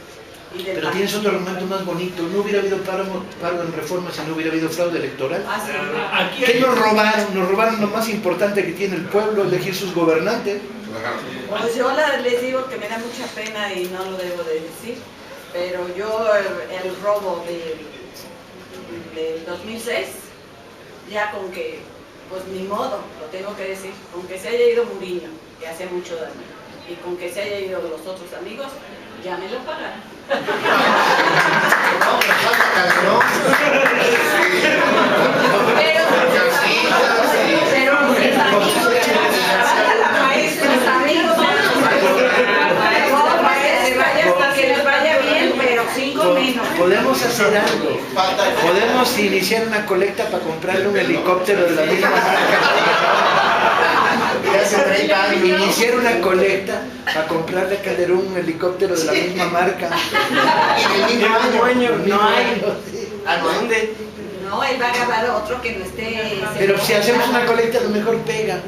Pero tienes otro argumento más bonito. No hubiera habido paro en reforma si no hubiera habido fraude electoral. ¿Qué nos robaron? Nos robaron lo más importante que tiene el pueblo, elegir sus gobernantes. Pues yo les digo que me da mucha pena y no lo debo de decir, pero yo el robo del 2006, ya con que, pues ni modo, lo tengo que decir, con que se haya ido Muriño, que hace mucho daño, y con que se haya ido los otros amigos, ya me lo pagan. Maestros, amigos, que les vaya bien, pero 5 menos. Podemos hacer algo. Podemos iniciar una colecta para comprarle un helicóptero de la misma marca. Iniciar una colecta para comprarle a Calderón un helicóptero de la misma marca. Y el mismo año no hay. ¿A dónde? No, él va a agarrar otro que no esté... Pero si hacemos una colecta, a lo mejor pega.